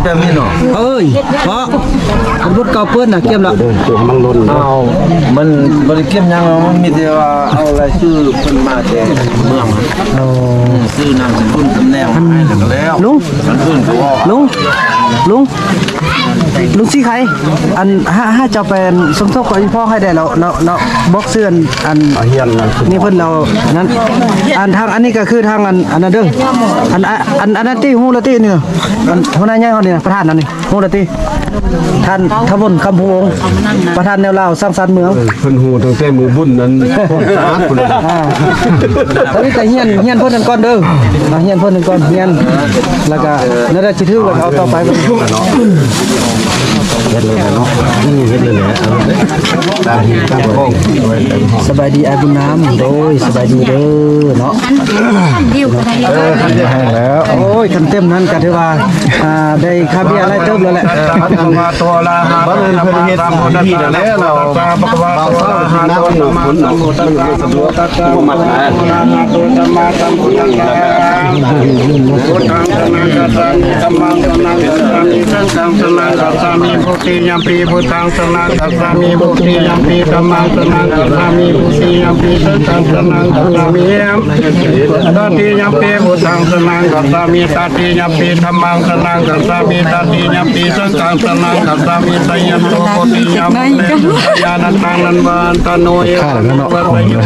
แบบนี้เนาะเอ้ยเพราะคนพูดเก่าเปิ้นน่ะเก็บละ ตัวมันล้น เอามันบ่ได้เก็บหยังมันมีแต่ว่าเอารายชื่อเพิ่นมาแต่เมืองชื่อนามสกุลตำแหน่งให้แล้วลุงลุงสิใครอันห้าเจ้าเป็นสมทบกับพ่อให้ได้แล้วบอกเสื้ออัน เฮียนนะ นี่เพิ่นเรานั้นอันทางอันนี้ก็คือทางอันนั้นเด้ออันนั้นที่ฮู้ละที่นี่อันหัวหน้าใหญ่เฮานี่ประธานนั่นนี่ฮู้ละที่ท่านทบลคำพวงประธานแนวลาวสร้างสรรค์เมือง เพิ่นฮู้ตั้งแต่มือบุญนั้นพวกสาดพุ่นเลย ตอนนี้ก็เฮียนเพิ่นนั่นก่อนเด้อมาเฮียนเพิ่นนั่นก่อนเฮียนแล้วก็นั่นได้สิถือว่าเอาต่อไปเฮ็ดเลยเนาะเฮ็ดเลยแหละตามที่ตั้งห้องสบายดีอาบุญน้ำโดยสบายดีเด้อเนาะ ท่านดิวอะไร ให้แล้ว โอ้ยคันเต็มนั้นก็ถือว่าได้ค่าเบี้ยอะไรเติมแล้วแหละ ตัวละบ้านเพิ่นเฮ็ดพิธีแล้วเราเบาเศร้าที่น้ำมันผลสะดวกผู้มาหาตัวธรรมะสัมพุทธังพุทธังสนังกัสสามิธัมมังสนังกัสสามิสังฆังสนังกัสสามิพุทธิยัมปีพุทธังสนังกัสสามิพุทธิยัมปีธัมมังสนังกัสสามิพุทธิยัมปีสังฆังสนังกัสสามิตติยัมปีพุทธังสนังกัสสามิตติยัมปีธัมมังสนังกัสสามิตติยัมปีสังฆังสนังกัสสามิสยันโตโพธิยัมปีญาณตังนันวันตโนเยวัสยุ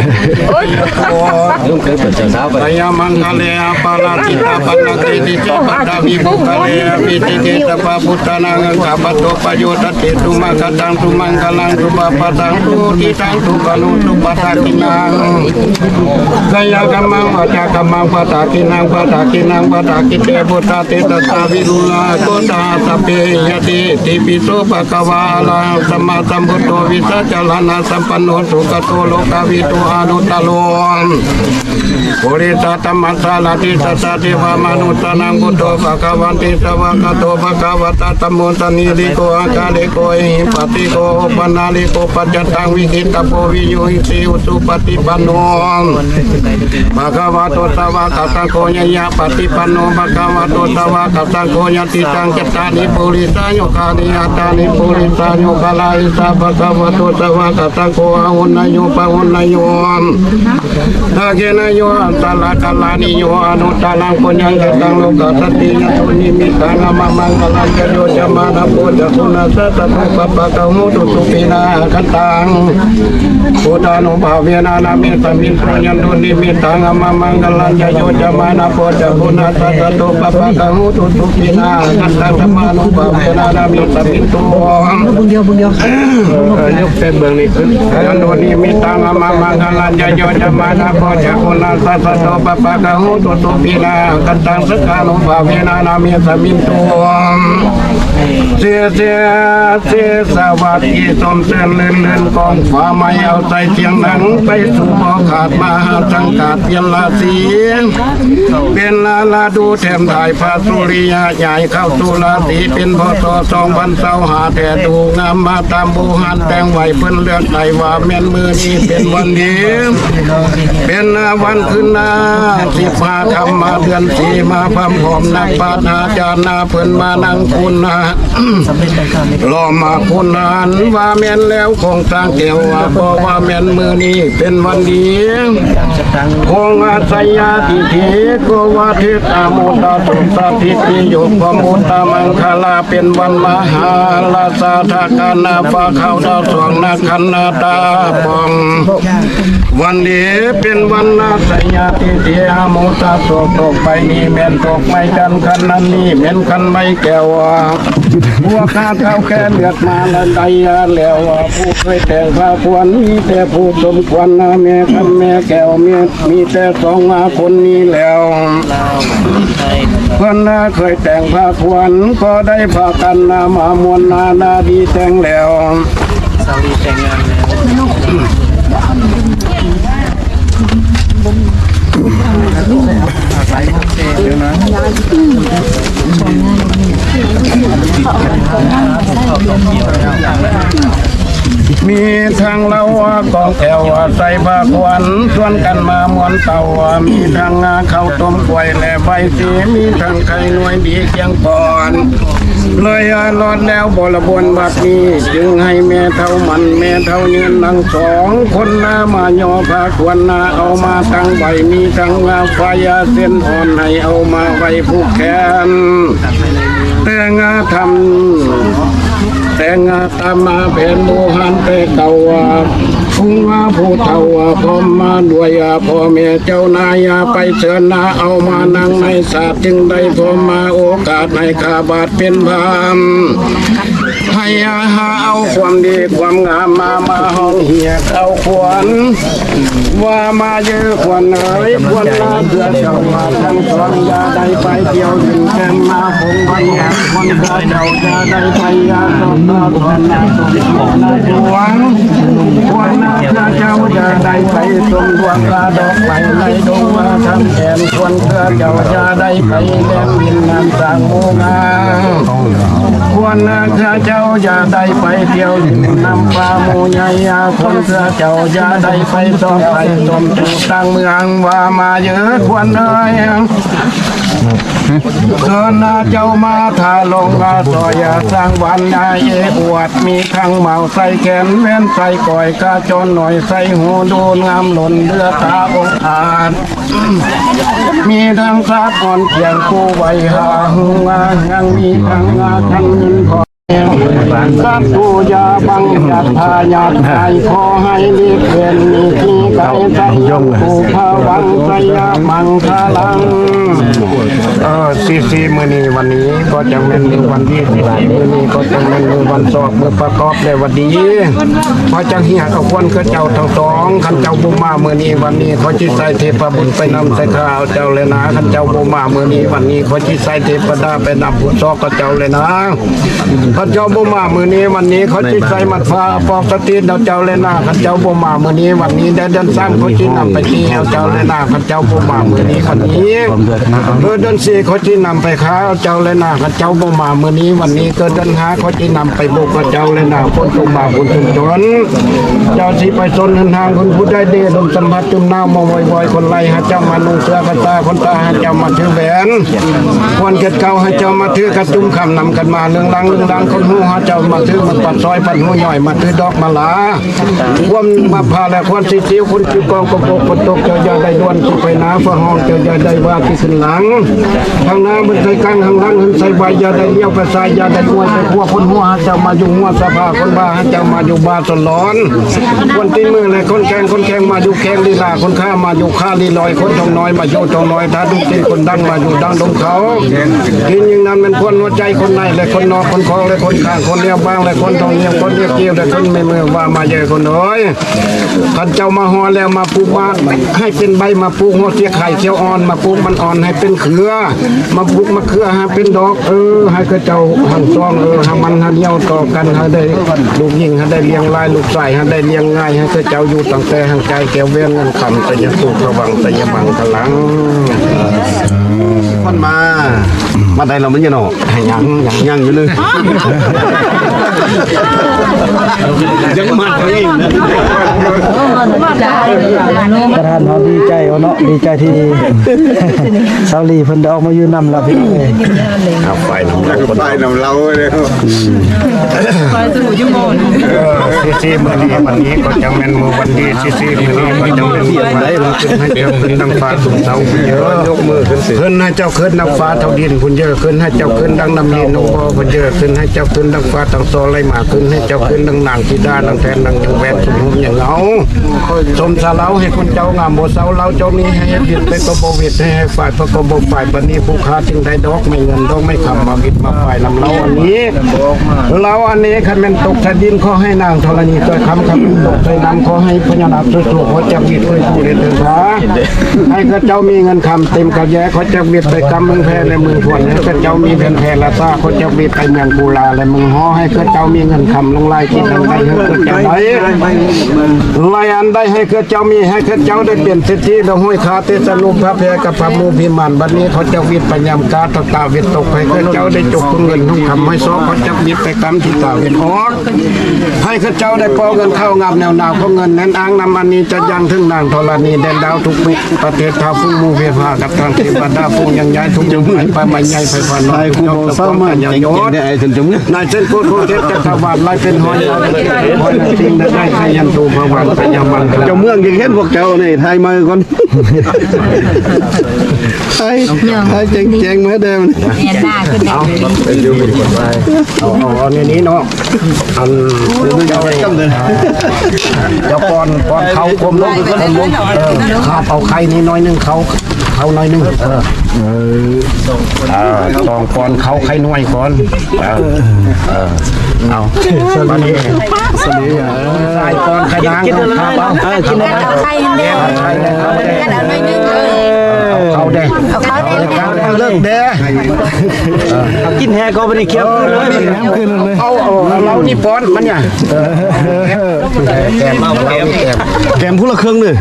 ลุงเคยเป็นเจ้าสาวไปยามังคะเลปาราจิตาปันนักติจิปัตตาวิบุคะเลปิติเกตปะพุทธานังกัปโตปโยตติตุมังคตังตุมังคลังตุปปะตังตุติตังตุกานุตุปัฏฐากินังกายกัมมังวาจากัมมังปัฏฐากินังปัฏฐากินังปัฏฐากิเตพุทธาเตตตาวิรุณาโกตาสเปยติติปิโสภะคะวาลาสัมมาสัมพุทโธวิสัจจลานะสัมปันโนสุขโตโลกาวิโตอนุตตโลโอริตตัมมัสสาลาติสัตติวามนุตนังพุทโธภะคะวันติสวะกะโตภะคะวะตะธัมโมตนิริโกอาคาลิโกหิปติโกปนาลิโกปัจจตังวิหิตโพวิโยหิติอุสุปฏิปันโนภะคะวะโตสวะกะสังโฆญะยะปฏิปันโนภะคะวะโตสวะกะสังโฆญะติตังจัตตานิปุริสายุคานิอัตตานิปุริสายุคาลาอิสาภะคะวะโตสวะกะสังโฆอาหุนนโยปะหุนนโยอาเกนโยอันตลากัลลานิโยอนุตตลังปุญญังกตังโลกัสสติยตุนิมิตังอะมะมังกลังโยจามานะโพจะคุณะสัตตะปะปะกะมุตุสุปินาคัตตังพุทธานุภาเวนะนามิสมิตรยันตุนิมิตังอะมะมังกลังโยจามานะโพจะคุณะสัตตะปะปะกะมุตุสุปินาคัตตังธรรมานุภาเวนะนามิสมิตรบุญเดียวยกเป็นเบื้องนี้ขึ้นยันตุนิมิตังอะมะมังกลังโยจามานะโพจะคุณะสัตตะปะปะกะมุตุสุปินาคัตตังสักขานุภาเวนะนามิสมิตรเสียสวัสดีสมเสนเลื่อนกองฟ้าไม่เอาใจเสียงหนังไปสู่บ่อขาดมาสังกาดเพียนลาสีเป็นลาดูแถมถ่ายพระสุริยะใหญ่เข้าสู่ลาสีเป็นพศ2025แต่ดูงามมาตามบูหันแต่งไหวเพิ่นเลือดไหลว่าแม่นมือนี้เป็นวันดีเป็นวันขึ้นนา15 ค่ำมาเดือน4มาพร้อมนักปราชญ์อาจารย์นาเพิ่นมานั่งคุณหา สำเร็จในการนี้ รอมาพูนานว่าแม่นแล้วคงสร้างแก้วว่าเพราะว่าแม่นมือนี้เป็นวันดี จะตั้ง คงอาศัยยาติเทก็ว่าเทศอาโมตาตุสาพิธิโยพมุตตามังคลาเป็นวันมหาลาสาธากานาฟ้าขาวดาวสวงนาคันนาตาปองวันนี้เป็นวันนาสยาติเทอาโมตาตกไปนี่แม่นตกไม่กันคันนั้นนี่แม่นคันไม่แก้วบัวข้าเท้าแค่เลือดมาละใดแล้วผู้เคยแต่งพาควรมีแต่ผู้สมควรนะแม่คำแม่แก้วมีแต่สองมาคนนี้แล้วเพื่อนเคยแต่งพาควรก็ได้พากันนามามวลนาดีแต่งแล้ว สาวีแต่งงานแล้ว มีทางเรากองแถวใส่ผ้าขวัญชวนกันมามวนเต่ามีทางงาข้าวต้มกล้วยและใบสีมีทางไข่หน่วยดีเคียงก่อนเลยรอดแล้วบรบวนบัดนี้จึงให้แม่เท่ามันแม่เท่าเงินทั้งสองคนนามาย่อผ้าขวัญนาเอามาทั้งใบมีทั้งงาไฟเส้นอ่อนให้เอามาไว้ผูกแขนแต่งาทำแต่งาตามมาเป็นโมหันแต่เก่าพุ่งมาผู้เฒ่าพร้อมมาด้วยพ่อแม่เจ้านายไปเชิญนาเอามานั่งในศาสตร์จึงได้พร้อมมาโอกาสในข้าบาทเป็นพามให้หาเอาความดีความงามมาห้องเหียเอาขวัญว่ามาเยอะขวัญเอ๋ยขวัญลาเพื่อเจ้ามาทั้งสองยาได้ไปเที่ยวถึงแก้มมาคงไปคนเพื่อเจ้าจะได้ไปยาสมนาทนนาสมนาดวงขวัญนาเพื่อเจ้าจะได้ไปสมดวงกาดอกไปในดงมาทำแขนขวัญเพื่อเจ้าจะได้ไปเล่นดินน้ำสร้างโมงาควรนาเพื่อเจ้าจะได้ไปเที่ยวดินน้ำปลาโมใหญ่คนเพื่อเจ้าจะได้ไปสอบไปสมจูตั้งเมืองว่ามาเยอะควรเลยเกินนาเจ้ามาทาลงมาซอยสร้างวันนายอวดมีข้างเมาใส่แขนแม่นใส่ก่อยกาจนหน่อยใส่หูดูงามหล่นเลือตาองอาจมีทั้งซาดอ่อนเขียงคู่ไว้หาหูงายังมีทั้งงาทั้งเงินขอสัตว์ผู้ยาบังจัดทายาทไทยขอให้รีบเป็นมีที่ไกลใจผู้ภาวังใจมังคลังซีมือนี้วันนี้ก็จะเป็นวันที่มือนี้ก็จะเป็นวันสอบมือประกอบในวันดีเพราะจังเหียเอาควนคือเจ้าทั้งสองขันเจ้าบุมามือนี้วันนี้เขาจิตใจเทพบุตรไปนำใส่ข้าวเจ้าเลยนะขันเจ้าบุมามือนี้วันนี้เขาจิตใจเทพดาไปนำผู้ซอกกับเจ้าเลยนะขันเจ้าบุมามือนี้วันนี้เขาจิตใจมัดฟ้าปอกสติเราเจ้าเลยนะขันเจ้าบุมามือนี้วันนี้เดินสร้างเขาจิตนำไปที่เจ้าเลยนะขันเจ้าบุมามือนี้คนนี้เดินสี่เขาจินำไปค้าเจ้าเลยนะขันเจ้าบุมามือนี้วันนี้เดินหาเขาจินำไปบุกกับเจ้าเลยนะคนตุมาบุญตุนจนเจ้าสิไปชนทางคนผู้ได้เดชดมสัมผัสจุ่มน้ามองบ่อยๆคนไล่หาเจ้ามานุ่งเสื้อกระตาคนตาหาเจ้ามาถือแหวนควรเกิดเก่าให้เจ้ามาถือกระจุ่มคำนำกันมาเรื่องลังคนหูหาเจ้ามาถือมันปัดซอยปัดหูย่อยมาถือดอกมาลาควรมาพาและควรสิเสียวคนจิกองกบคนตกเจ้าอย่าได้ดวนสิไปน้าฟ้าห้องเจ้าอย่าได้ว่าที่ขึ้นหลังทางน้ามันใส่กลางทางหลังหันใส่ใบอย่าได้เลี้ยวไปซ้ายอย่าได้อวยไปพวกคนหัวหาเจ้ามาอยู่หัวสภาคนบ้าหาเจ้ามาอยู่บ้าตลอดคนตีมือเลยคนแข่งมาอยู่แข่งลีลาคนข้ามาอยู่ข้าลีลอยคนทองน้อยมาอยู่ทองน้อยถ้าดุตีคนดังมาอยู่ดังดงเขากินอย่างนั้นเป็นคนหัวใจคนในเลยคนนอกคนคองเลยคนข้างคนเลี้ยวบ้างเลยคนทองเลี้ยวคนเลี้ยวเกี่ยวเลยคนไม่มือว่ามาเยอะคนน้อยขันเจ้ามาห่อแล้วมาปลูกมาให้เป็นใบมาปลูกหัวเสียไข่เขียวอ่อนมาปลูกมันอ่อนให้เป็นเครือมาปลูกมะเขือให้เป็นดอกให้กระเจ้าหันซองให้มันให้เลี้ยวต่อกันให้ได้ลูกยิงให้ได้เลี้ยงลายลูกใส่ให้ได้เลี้ยงง่ายให้กระเจ้าอยู่ตั้งแต่ห่างไกลแก้วเวียนเงินคำแต่ยังสูกระวังแต่ยังบังพลังมันมาได้เรามันยังหนอยังอยู่เลยยังมันเองนะ ประธานเขาดีใจ ยวเนาะดีใจที่สาวลีเพิ่นได้ออกมายืนนำแล้วพี่น้องเอ้ย เอาไฟนำเราเลย ซีมือนี้วันนี้ก็จังเป็นมือวันดีซีมือนี้ก็จังเป็นมือวันดีให้เจ้าขึ้นดังฟ้าสูงเสาเยอะยกมือขึ้นให้เจ้าขึ้นดังฟ้าเท่าดินคุณเยอะขึ้นให้เจ้าขึ้นดังน้ำดินน้องพ่อคุณเยอะขึ้นให้เจ้าขึ้นดังฟ้าดังโซไลมาขึ้นให้เจ้าขึ้นดังนางธิดาดังแทนดังยังแวนสุมอย่างเราสมสาเล้าให้คุณเจ้างามโมเสาเล้าเจ้านี้ให้ดินไปก็บวิดให้ฝ่ายพระก็บฝ่ายบันนี้ผู้ค้าจึงได้ดอกไม่เงินดอกไม่คำมาวิดมาฝ่ายนำเราอันนี้เราอันนี้คันเป็นตกชดินขอให้นางธรณีตัวคำตกใจนำขอให้พญานาคช่วยถูกขอจับวิดช่วยผู้เดินทางให้ข้าเจ้ามีเงินคำเต็มกระแยขอจับวิดไปกำมึงแพ้และมึงฝนให้ข้าเจ้ามีแผ่นแผ่ละซ่าขอจับวิดไปเมืองกุลาและมึงห่อให้ข้าเจ้ามีเงินคำลงไล่กินลงไล่ให้ข้าเจ้าได้ไล่อันได้ให้ข้าเจ้ามีให้ข้าเจ้าได้เปลี่ยนเศรษฐีดอกห้อยคาเตสนุพระเพกับพระมูพิมานบัดนี้เขาจะวิดไปยำกาตาวิดตกให้ข้าเจ้าได้จกเงินทุ่งคำให้ซอเขาจะวิดไปกำที่ตาวิดออกให้ข้าเจ้าได้ปอเงินเข้างามแนวหนาวเพราะเงินนั้นอ้างนำอันนี้จะยังถึงนางธรณีแดนดาวทุกมิประเทศทาฟุ้งมูเวพากับทางเทวดาฟุ้งยังย้ายทุกอย่างไปใหม่ใหญ่ไปผ่านน้อยคุณเศร้ามากอย่างยศนายเช่นโคตรเทพจักรวาลไล่เป็นหอยหอยจริงได้ใครยันตูพระวันพยามันเจ้าเมืองยังเห็นพวกเจ้านี่ไทยมาก่อนไทยแจงมาเดิม เนี่ยหน้าขึ้นได้ เอาในนี้เนาะอันเจ้าเจ้าปอนเขาคมลงข้าเป่าไข่นี้น้อยนึงเขาน้อยนึงต้องปอนเขาไข่น้อยก่อนเอามานี่ใส่ปอนไข่นางกินเอาไข่เดียวเอาหน่อยนึงเลย เขาแดง เอาเขาเดียว เขาเลิกแดง กินแฮก็บ่ได้เคี้ยวขึ้นเลย เอาเรานี่ปอนมันเนี่ยแกมผู้ละเครื่องเลย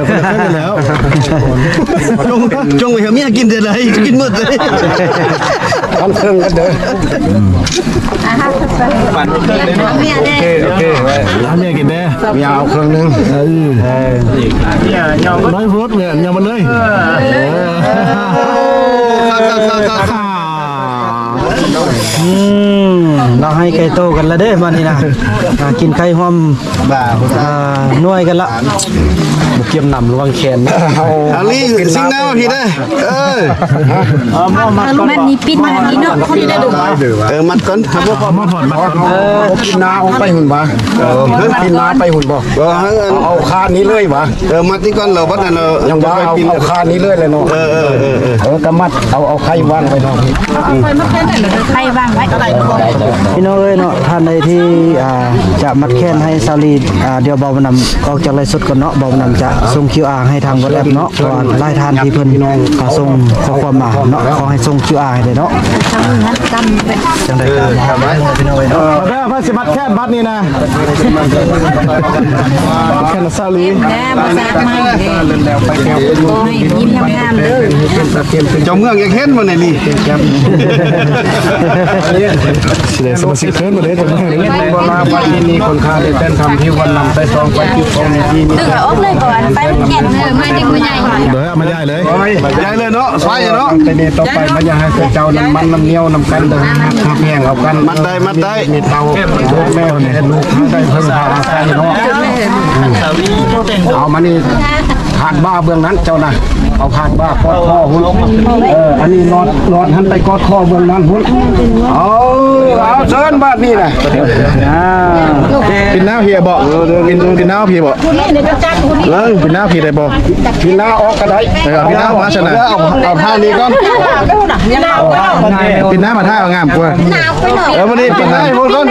ผู้ละเครื่องแล้วจงไปเห็นเมียกินเดี๋ยวไหนกินหมดเลย พันเครื่องกันเด้อ โอเค แล้วเนี่ยกินได้ ยาวเครื่องนึง น้อยโพดเนี่ยยามันเลยเราให้ไก่โตกันแล้วเด้มานี่นะกินไข่หอมหน่วยกันละบุกเกียมนำระวังแขน อันนี้สิ่งน้ำพี่ได้มันนี่ปิดมันนี่เนาะที่ได้ดู มัดก่อน มาผ่อนมา กินน้าเอาไปหุ่นบ่กินน้าไปหุ่นบ่เอาคานี้เลยบ่ มัดนี่ก่อนเราบัดนั้นเรา ยังว่าเอาคานี้เลยเลยเนาะกำมัดเอาไข่วางไว้เนาะ ไข่วางไว้ พี่น้องเอ้ยเนาะท่านใดที่จะมัดแค้นให้ซาลีเดี๋ยวเบาบนำออกจากไลฟ์สดก่อนเนาะเบาบนำจะส่ง QR ให้ทาง WhatsApp เนาะก่อนไล่ทานที่เพิ่นก็ส่งข้อความมาเนาะขอให้ส่ง QR ให้ได้เนาะ ทำงั้นกำไป จังได๋ก็ทำไว้พี่น้องเอ้ยเนาะ พระสิมัดแค่บัดนี่นะแค่ซาลี แม่ภาษาไม่เด้ไม่ยิ้มงามเด้อ เจ้าเมืองยังเห็นมันนี่ เดี๋ยวสมาชิกเพิ่มมาเลยตรงนี้ เวลาไปที่นี่คนค้าได้เต้นทำที่วันนำไปซองไปที่กองที่นี่ ตึกออกเลยก่อนไปแก่นมาดึงมาใหญ่ เดี๋ยวเอามาได้เลย ใหญ่เลยเนาะไฟเนาะ แต่นี่ต่อไปมันจะให้เจ้าน้ำมันน้ำเนียวน้ำกันเดินทับแห้งเอากัน มัดได้ มีเตาลูกแม่เนี่ยลูกได้เพิ่งพาใส่เนาะเอามานี่ผ่านบ้าเบื้องนั้นเจ้านะเอาผ่านบ้ากอดคอหุ่นอันนี้นอนหันไปกอดคอเบื้องนั้นหุ่นเอาเชิญบ้านนี่นะ กินน้ำเพียบอกกินน้ำเพียบอกกินน้ำเพียได้บอก พี่น้าออกก็ได้ กินน้ำมาชนะ เอาผ้านี้ก่อน กินน้ำมาท่าเอางามกว่า วันนี้ปิดหน้าให้พุ่นก่อน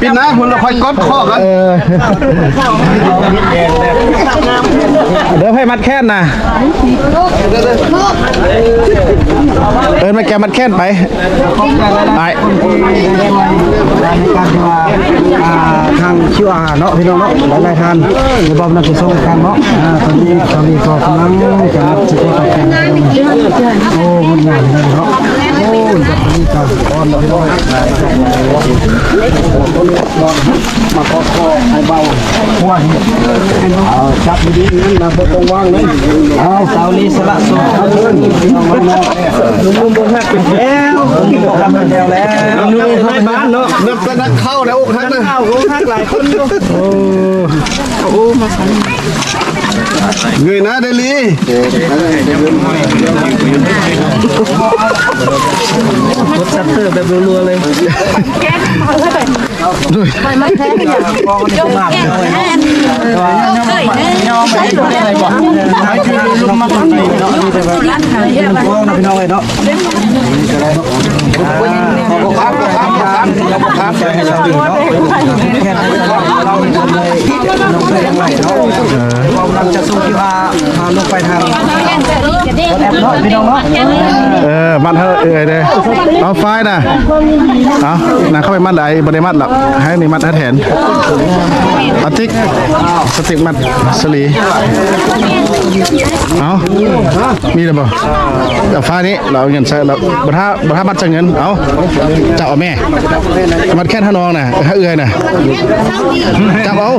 ปิดหน้าพุ่นเราค่อยกดข้อกัน เดี๋ยวให้มัดแค้นนะมาแกมัดแค้นไปทาง QR เนาะพี่น้องเนาะหลายๆท่านเดี๋ยวบอมนำไปส่งกันเนาะตอนนี้ก็กำลังจะรับสิทธิ์กับแฟนโอ้มันงานเนาะ มาขอให้เบาหัวเอาจับดีๆนั่นนะบ่ต้องวางเลยเอาเสาลีสละโซ่เอาเพิ่นลุงบนหักเป็นแล้วบอกทำเป็นแล้วลุงให้บ้านเนาะ นับแต่นักเข้าแล้วอกหักนะ ข้าวโอ้หักหลายคนอยู่ เงยหน้าได้ลี รถชัตเตอร์แบบรัวๆเลย ไปมาแท้กันอย่างยกแก้วแน่เคยเนี่ยใส่ตัวอะไรบ่ให้คือลุกมาตรงนี้เนาะนี่แต่ว่าฟ้องนะพี่น้องเนาะ ครับให้เราดีเนาะแค่เราเลยน้องเพลงใหม่เนาะเรากำลังจะสู้ที่ว่าลงไปทางแอปเนาะพี่น้องเนาะ มัดเฮ้ยเด้เอาไฟน่ะเอาน่ะเข้าไปมัดไหนบ่ได้มัดหรอกให้นี่มัดให้แทนสติ๊กมัดสลีเอามีหรือเปล่าเอาไฟนี้เราเอาเงินใช้เราบ่ถ้ามัดใช้เงินเอาจับเอาแม่มัดแค่ท่านองน่ะถ้าเอื้อยน่ะจับเอา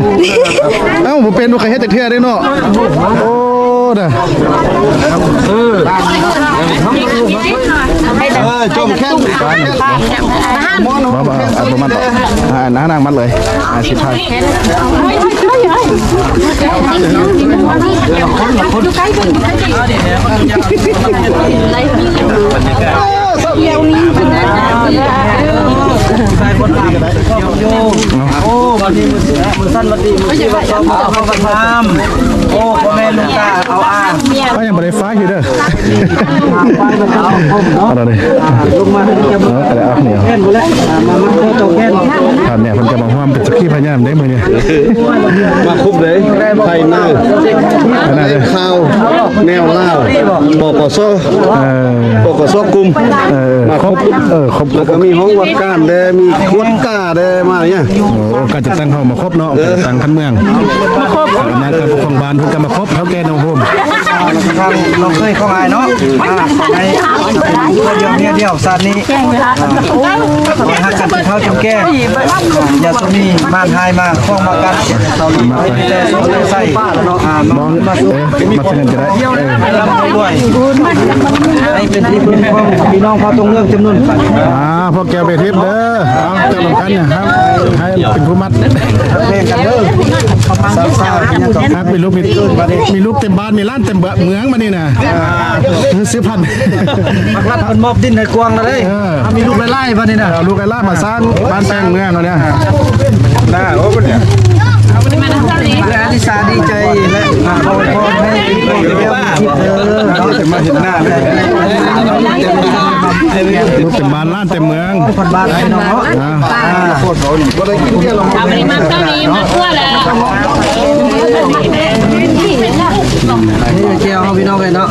ผมเป็นบ่เคยเฮ็ดจักเทื่อได้เนาะโอ้น่ะ จมแค่ บ่อันประมาณต่อน้านางมัดเลยสิไทยโอ้วันนี้มือสั้นวันดีมือที่ว่าซ้อมเขากันทำโอ้พ่อแม่ลุงตาเอาอ่าง ก็ยังบ่ได้ฟ้าอยู่เด้อเอาเลย ลงมาให้จะ เอาแต่เอาเหนียว แค่นหมดแล้วมาโตแค่น ท่านเนี่ยเพิ่นจะมาห้อมเป็นสักขี้พญามได้มื้อนี้ มาคุบเลยไทยหน้า ขนาดเลย ข้าวแนวล่าวปปสปปสกลุ่ม ครบครบ แล้วก็มีห้องวัดการเด้มีขวดก้าเด้มาเนี่ย โอ้การจัดตั้งห้องมาครบเนาะการจัดตั้งคันเมืองนายการปกครองบ้านเพิ่นก็มาครบเท่าแก่น้องโฮม เราเคยเข้าอายเนาะในเดียวซานี้หักกันเท่าจมแก้ยาสุมีบ้านไทยมาคล้องมากันเราไม่ได้ใส่เนาะมองมามาเชิญจะได้ รับด้วยให้เป็นที่พึ่งของพี่น้องพอตรงเรื่องจำนวนกัน พวกแกไปทิพย์เด้อเอาเจ้าลำกันเนี่ยครับให้เป็นผู้มัด เพลงกันเด้อสาวๆที่ยังต้อง ครับมีลูกเต็มบ้านมีร้านเต็มเมืองมานี่น่ะซื้อพัน รัดเป็นมอบดินให้กวางเลยมีลูกไล่ๆมานี่นะ เอาลูกไอ้ล่ามาสร้างบ้านแป้งเมืองเราเนี่ย หน้าโอ้เนี่ย และอลิซาดีใจและขอพรให้เดียวคิดเด้อเราจะมาเห็นหน้าเลย ลูกเต็มบ้านร้านเต็มเมือง คนบ้านให้น้องเนาะ เอาไปมาเท่านี้มาทั่วแล้ว นี่เจียวพี่น้องเลยเนาะ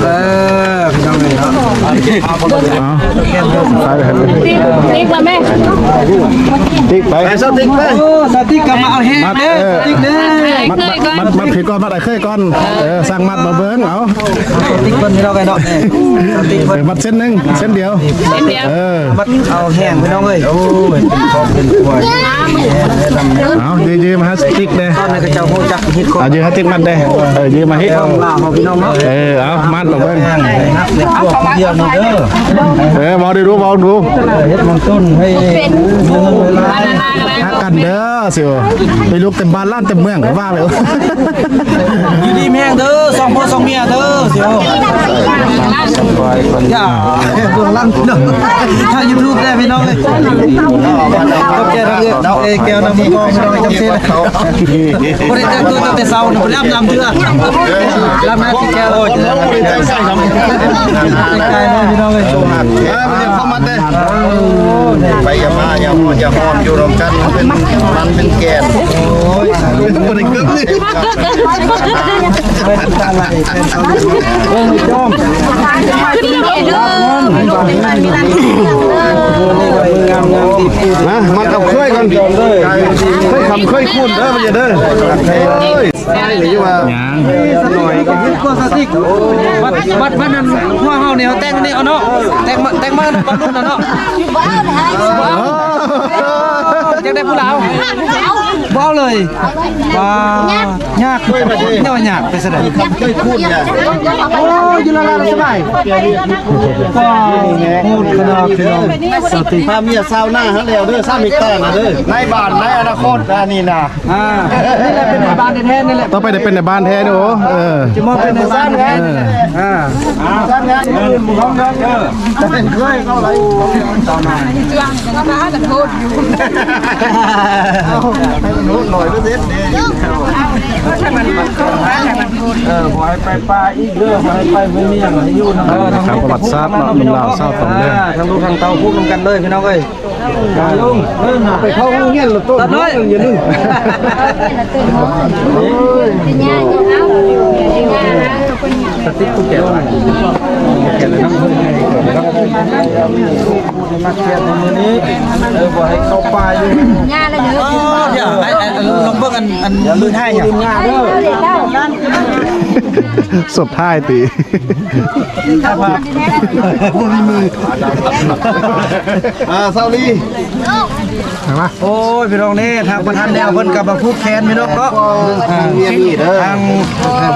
พี่น้องเลยเนาะ ตายไปเลย นี่มาแม่ ติ๊กไป ไปซะติ๊กไป โอ้สติกลับมาเอาแห้งเด้อติ๊กเด้อ มัดผิดก่อนมัดไอ้เคยก่อนสั่งมัดมาเบิ้งเอา ติ๊กเพิ่นพี่น้องเลยเนาะติ๊กเพิ่น มัดเส้นหนึ่งเส้นเดียว มัดเอาแห้งพี่น้องเลยโอ้ยเป็นขวด เอายืมมาฮะติ๊กเด้ ตอนนี้ก็เจ้าโหจักฮิตคน เอายืมฮะติ๊กมัดเด้ยืมมาฮิ เอาลาพี่น้องเนาะ เอามัดลงเบิ้ง นักเด็กพวกเดียวนี่เด้อ มองดูมองดู เฮ็ดมันต้นให้เงินเวลา ฮักกันเด้อสิวไปลูกเต็มบ้านล้านเต็มเมืองว่าไป อยู่ดีแม่งเด้อสองพ่อสองเมียเด้อเสียวอย่าเบื้องหลังเด้อถ้า YouTube ได้พี่น้องเลยก็แกทั้งเนาะแก้วน้ำกองพี่น้องจำเสียเขาบ่ได้แต่งตัวตั้งแต่เช้าบ่รับน้ำเชื่อรับน้ำที่แก้วโอ้ยใส่น้ำใกล้ๆพี่น้องเลย มันจะเข้ามาเด้ไปอย่ามาอย่าหอมอยู่รวมกันมันเป็นแกนโอ้ยบ่ได้กึ่งนี่ เป็นอะไรเป็นเอาจอม ขึ้นเด้อ มามันเอาเคยก่อนเคยคำเคยคุ้นเด้อมันจะเด้อ ได้หรือว่า ยัง หน่อยก็ก็สติกวัดนั้นพ่อเฮาเนี่ยแต่งนี่เอาเนาะแต่งมาบรรลุนะเนาะจังได้ผู้ลาวบ่เลยว่ายากด้วยมาดิเนี่ยยากไปซะได้ เคยพูดเนี่ย โอ้อยู่ละสบายก็พูดขนาดพี่น้องสติ ถ้าเมียซาวหน้าฮะแล้วเด้อซ้ำอีกแต่นะเด้อในบ้านในอนาคตนี่นะ นี่แหละเป็นในบ้านแท้ๆนี่แหละ ต่อไปได้เป็นในบ้านแท้เด้อเออ จะมองเป็นในบ้านแท้ ซ้ำงานมึงท้องเด้อเป็นเคยเข้าไรต่อมาให้มันหน่อยด้วยเด็ดเนี่ย ขอให้ไปปลาอีกเด้อขอให้ไปไม่มีอย่างอยู่นะ ทางประวัติศาสตร์เนาะลุงลาวเศร้าตรงเด้อ ทางลูกทางเตาพูดกันเลยพี่น้องเอ้ยลุงไปเข้าห้องเงี้ยหรือต้นน้อยอย่าลืม สติ๊กตุ๊กแกว่าแกเลยน้ำมือมาแกในมือนี้บอกให้เข้าป่าอยู่ ย่าเลยเด้อ เดี๋ยวลองเบิ่งอันมือให้เนี่ย ศพท้ายติ ซาลี โอ้ยพี่น้องนี่ทางประธานแนวเพิ่นกับมาพูดแทนพี่น้องเนาะ เมียนี่เด้อ ทาง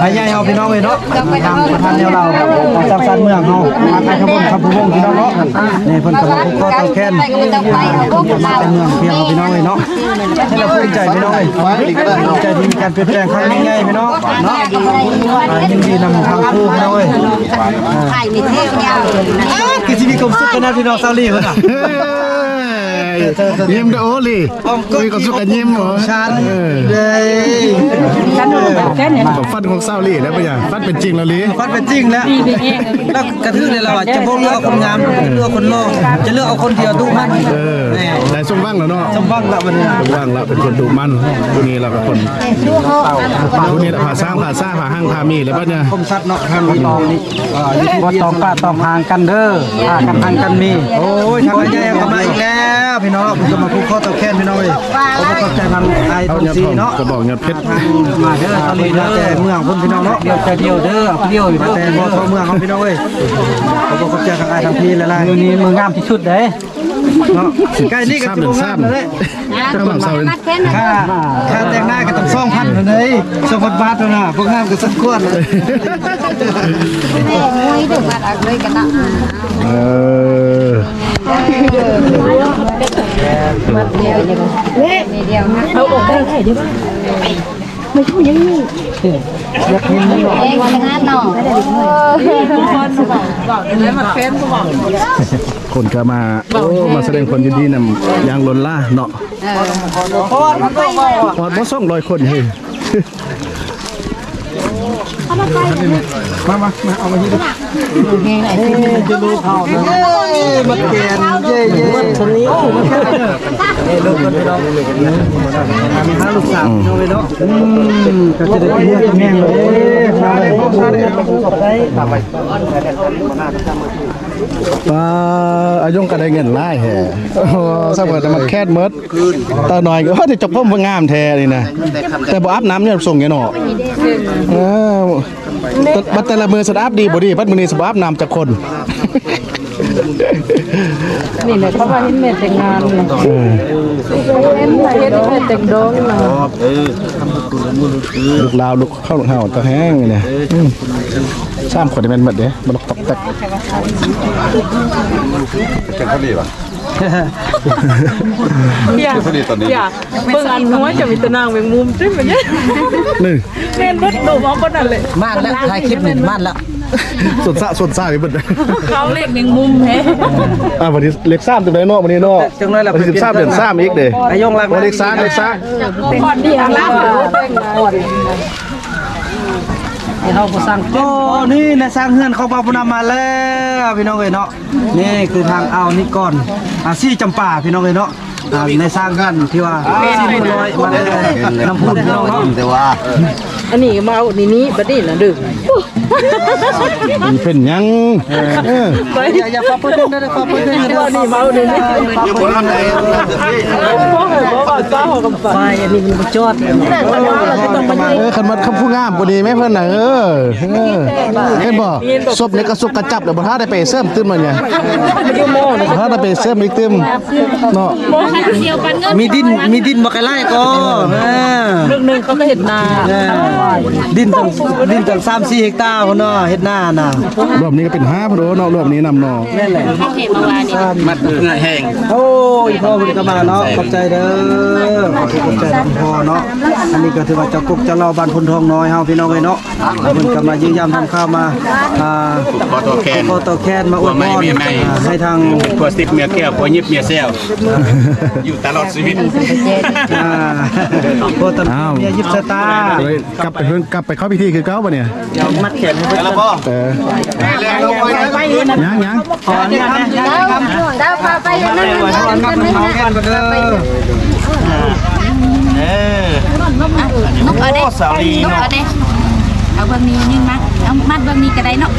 พญายเฮาพี่น้องเอ้ยเนาะทางประธานแนวเราสร้างสรรค์เมืองเฮาทางไทยขบวนขับผู้วงพี่น้องเนาะนี่เพิ่นก็มาพูดข้อเตาแค้นเป็นเมืองเพียงเฮาพี่น้องเอ้ยเนาะให้เราภูมิใจพี่น้องเอ้ยภูมิใจที่มีการเปลี่ยนแปลงครั้งนี้ไงพี่น้องเนาะยินดีนำทางคู่พี่น้องเอ้ย ไข่ในเทพยาว คือชีวิตความสุขกันนะพี่น้องซาลีเพิ่นน่ะ ยิ้มเด้อโอลีมีความสุขกันยิ้มเหรอ ชันเลย ฟันของเศร้าลี่แล้วปะยังฟันเป็นจริงแล้วลี ฟันเป็นจริงแล้วแล้วกระทืบเลยเราอ่ะจะบ่เลือกคนงามเลือกคนโลกจะเลือกเอาคนเดียวตู้มัน ได้สมว่างแล้วเนาะ สมบังละวันนี้ สมว่างแล้วเป็นคนดุมันตัวนี้เราเป็นคนตัวนี้ผ่าสร้างผ่าห้างพามีแล้วปะเนี่ย คมชัดเนาะทางนี้ตองนี่บ่ตองป้าตองหางกันเด้อหากันทางกันมีโอ้ยทางใหญ่ก็มาอีกแล้วพี่น้องผมจะมาพูดข้อตะแค้นพี่น้องเอ้ยผมก็ใจทำไอ้ เอา ต้น เนื้อ ซี ทอง เนาะ กระบอกเนื้อเพชร มาเด้อตอนนี้เด้อแต่เมืองพุ่นพี่น้องเนาะเดียวเด้อเดียวอยู่แต่บ่ทั่วเมืองเขาพี่น้องเอ้ยผมก็ใจทางไอ้ทางพี่หลายๆนี่มืองามที่สุดเด้เนาะใกล้นี่ก็สิบ่งามเลย ข้างหลังเศร้าเลย ค่าแต่งหน้าก็ต้อง2,000เลย2,000 บาทเท่านั้นพวกงามก็สักควรเลย แม่มวยถึงมาเลยกันนะ เออ มาเดียวเดียวนะเอาออกได้ใช่ดิไม่ช่วยยังนี่อยากเห็นมันหรอเองงานหน่อ คนก็มาโอ้มาแสดงความยินดีนำยางล้นล่าเนาะพอดบ่200คนเฮ้ยมาเอามาที่ดิจะดูเผาเนาะ มันเปลี่ยนเย่ๆคนนี้มันแค่ลูกคนพี่น้องมี5ลูก3น้องเลยเนาะก็จะได้เรียกแม่เลยป้าอายุก็ได้เงินหลายแฮะสมมุติมันแค่เมิดตาหน่อยก็ว่าจะจบพมงามแท้นี่นะแต่บ่อาบน้ำเนี่ยส่งเนาะบัดแต่ละมือสะอาบดีบ่ดีบัดมื้อนี้สอาบน้ำจากคน นี่แหละเขาว่าเห็นแม่แต่งงานเห็นแม่แต่งดองนะ ลูกลาวลูกเข้าลูกเห่าตะแห้งเนี่ย3คนได้แม่นหมดเด้บ่ลกตอกแตก เป็นเขาดีป่ะ อย่าเบิ่งอันหัวจะมีตะนางแมงมุมใช่ไหมเนี่ย นี่ แม่นรถโดมเอาคนนั้นเลย ม่านแล้วถ่ายคลิปนี่ม่านแล้ว สดซ่าไปเบิด เขาเรียกแมงมุมแฮะ วันนี้เล็ก3จังได๋เนาะวันนี้เนาะ จังน้อยล่ะ วันที่13เดือน3อีกเด้ นายงรัก วันเล็กซ่า ก่อนดีอ่ะล่ะ เขาก็สร้างโอ้นี่นะสร้างเฮือนเขาปาปนามาแล้วพี่น้องเอ้ยเนาะนี่คือทางเอานี่ก่อนซี่จำป่าพี่น้องเอ้ยเนาะในสร้างกันที่ว่าซี่มันลอยมาได้น้ำพุพี่น้องเนาะ แต่ว่า อันนี้มาเอานี่บัดนี้น่ะดึก มันเป็นหยังอย่าฟ้าปืนเด้อฟ้าปืนเด้อ นี่มาเอานี่ ยังบ่ทันได้ บ่ว่าจ้าของกำปั้น ไฟอันนี้มันจอด ต้อง คันมัดคำผู้งามบ่ดีแม่เพิ่นน่ะเห็นบ่ศพนี่ก็สุกกระจับแล้วบ่ทันได้ไปเสริมตึมมันเนี่ยบ่ทันได้ไปเสริมอีกตึมเนาะ มีดินบ่ไกลไล่ก็ เรื่องนึงเขาก็เห็นนา ดินตั้ง3-4 เฮกตาร์พุ่นเนาะเฮ็ดหน้าน่ะ รอบนี้ก็เป็น5พุ่นเนาะรอบนี้นำเนาะ แม่นแหละ มัดเงยแห้ง โอ้ยพ่อเพิ่นก็มาเนาะขอบใจเด้อขอบใจพ่อเนาะอันนี้ก็ถือว่าเจ้ากุ๊กเจ้าเราบ้านพลทองน้อยเฮาพี่น้องเอ้ยเนาะเพิ่นก็มายืนยันทำข้าวมาพอตัวแคน ขอต่อแคนมาอวยพรให้ทาง ผัว10เมียแก้วผัวยิบเมียแซวอยู่ตลอดชีวิต โคตรเมียยิบสตาร์ เลยกลับไปเพิ่นกลับไปเข้าพิธีคือเก่าบ่เนี่ย เดี๋ยวมัดแขนให้เพิ่น แล้วพ่อ ยัง ขอเนี่ยนะ ดาวพาไปนั่น นกเอาเด้นกเอาเด้เอาบะหมี่นึงมาเอามัดบะหมี่ก็ได้เนาะ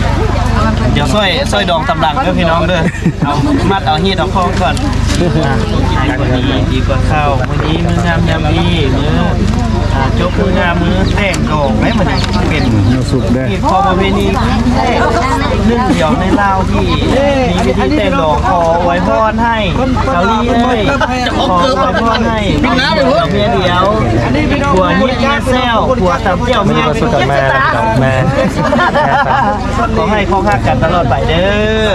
เดี๋ยวซอยดองตำลังเด้อพี่น้องเด้อเอามัดเอาฮีดเอาคองก่อนดีกว่าข้าวมื้อนี้มื้องามยามดีมื้อจบมื้องามมื้อแต่งดอกให้มันเป็น สุกได้ อีกพอประเพณีหนึ่งเดียวในลาวที่มีพิธีแต่งดอกขอไว้พรให้เกาหลีเลยขอไว้พรให้เมียเดียวผัวยิบเมียแซวผัวตับเกี่ยวเมียสุดกับแม่แม่ขอให้คงหักกันตลอดไปเด้อ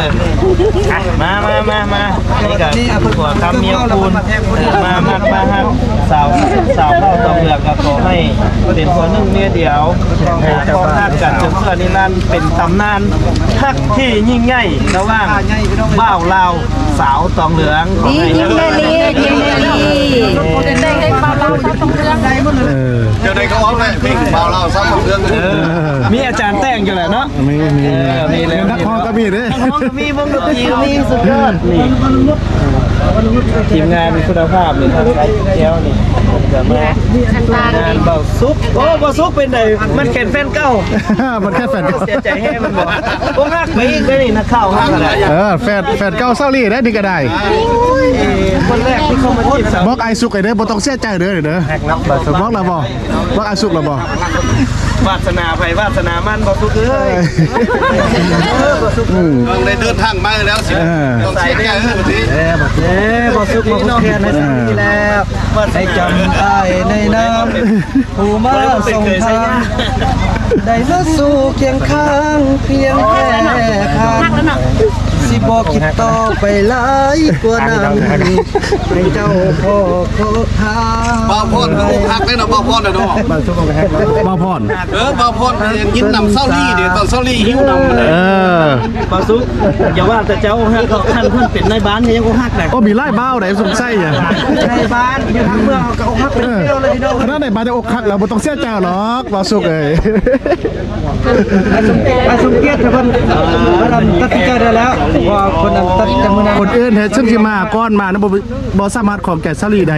มานี่ก็ผัวคำเมียคุณมาครับสาวเข้าต่อเมืองก็ขอให้เป็นผัวหนึ่งเมียเดียวคงหักกันจนเพื่อนิรันดร์เป็นตำนานฮักที่ยิ่งใหญ่ระหว่างบ่าวลาวสาวตองเหลืองขอให้ ยิ้มเลยยิ้มเลยได้ให้เบาๆต้องเรื่อง เดี๋ยวได้เขาเอาเลยเพลงเบาเราซ้ำเรื่อง มีอาจารย์แต่งอยู่แหละเนาะ มี มีแล้ว นักฮ้องก็มีเด้ น้องก็มีวงดนตรีก็มีสุดยอดนี่ทีมงานมีคุณภาพเลยครับแก้วนี่เดี๋ยวมางานเบาซุปโอ้เบาซุปเป็นไงมันแข่งแฟนเก่า มันแค่แฟน เสียใจแห้มันบอกโอ้ฮักไปอีกเลยนี่นักข่าวฮักอะไร แฟนเก่าเศร้าลี่ได้ดีก็ได้ คนแรกที่เข้ามาจีบสาว บอกไอสุกไอเด้อบ่ต้องเสียใจเด้อเด้อบอกแล้วบ่บอกไอสุกแล้วบ่ วาสนาไผวาสนามันบอกทุกเอ้ย ต้องได้เดินทางมาแล้วสิต้องใส่ได้ที บ่สุกมาแคนให้ที่แล้วให้จำได้ในน้ำผู้มาส่งทางได้มาสู่เคียงข้างเพียงแค่ขาดสิบอกคิดต่อไปหลายกว่านั้นให้เจ้าพ่อโคทา บ่าวพรเขาหักได้เนาะบ่าวพรเนาะ บ่พร บ่าวพรยิ้มนำเศร้าลี่เดี๋ยวตอนเศร้าลี่หิ้วนำ บาซุกอย่าว่าแต่เจ้าฮักเขาท่านเพิ่นเป็นนายบ้านยังก็ฮักได้ โอ้มีไล่บ้าวไหนสงสัยอ่ะ ในบ้านอยู่ทางเมืองเขาก็ฮักเป็นเที่ยวเลยพี่น้อง ขนาดไหนบ้านจะอกหักแล้วบ่ต้องเสียใจหรอกบ่สุกเอ้ย ไปสมเกียรติเพิ่นตัดสินใจได้แล้วว่าคนนั้นตัดจะมื้อนั้น คนอื่นเฮ็ดซึ่งสิมาก้อนมานะบ่สามารถของแก่ซาลีได้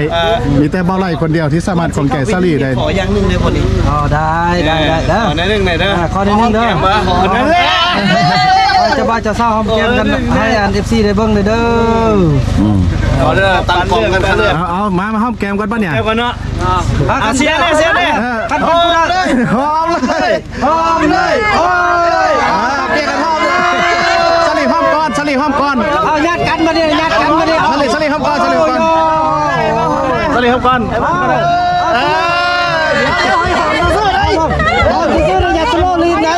มีแต่บ่ไล่คนเดียวที่สามารถของแก่ซาลีได้ ขออย่างหนึงในคนนี้ อ๋อได้เด้อ ขอในหนึงหน่อยเด้อ ข้อที่1เด้อ ขอนั้นแหละ จะบ้าจะเศร้าหอมแก้มกันให้อัน FC ได้เบิ่งเด้อ ขอเด้อตั้งกองกันเด้อ เอามาหอมแก้มกันป่ะเนี่ย แก้วกันเนาะเสียเลย คันคนผู้นั้น หอมเลย หอมเลยหอมเลย เกี่ยกันหอมเลยซาลีหอมก่อนซาลีหอมก่อน เอาญาติกันมาเนี่ยญาติกันมาเนี่ย ซาลีหอมก่อนซาลีหอมก่อนซาลีหอมก่อน อย่าสโลว์ลีนไง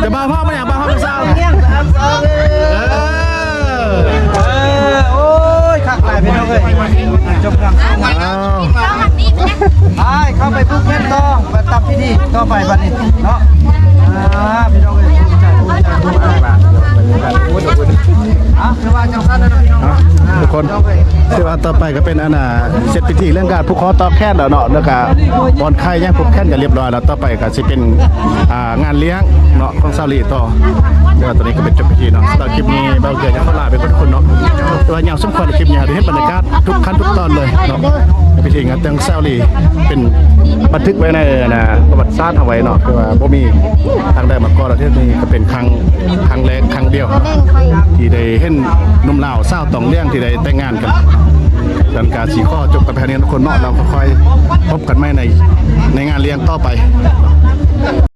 จะบ้าพ่อไม่อยากบ้าพ่อไม่เศร้า โอ้ยขักหลายพี่น้องเลยจบกันเข้าไปปุ๊บแม่ต่อมาตับที่นี่ต่อไปบัดนี้เนาะพี่น้องเลยภูมิใจคือว่าจังซั่นนะพี่น้อง กคนที่ว่าต่อไปก็เป็นอันน่ะเสร็จพิธีเรื่องการผูกคอต่อแขนแล้วเนาะแล้วก็บอนไข่ย่างผูกแขนกันเรียบร้อยแล้วต่อไปก็สิเป็นงานเลี้ยงเนาะของซาลีต่อเดี๋ยวตอนนี้ก็เป็นจบพิธีเนาะสำหรับคลิปนี้เบาเกิดจะขอลาไปคนเนาะแต่ว่าอย่างสมควรในคลิปนี้ได้ให้บรรยากาศทุกขั้นทุกตอนเลยเนาะพิธีงานแต่งซาลีเป็นบันทึกไว้ในประวัติศาสตร์เอาไว้เนาะคือว่าบ่มีทางใดมาก่อนประเทศนี้ก็เป็นครั้งแรกครั้งเดียวที่ได้เห็นหนุ่มลาวสาวต้องเลี้ยงที่ได้แต่งงานกันดันการสีข้อจบกับแพนี้ทุกคนเนาะเราก็ค่อยพบกันใหม่ในงานเลี้ยงต่อไป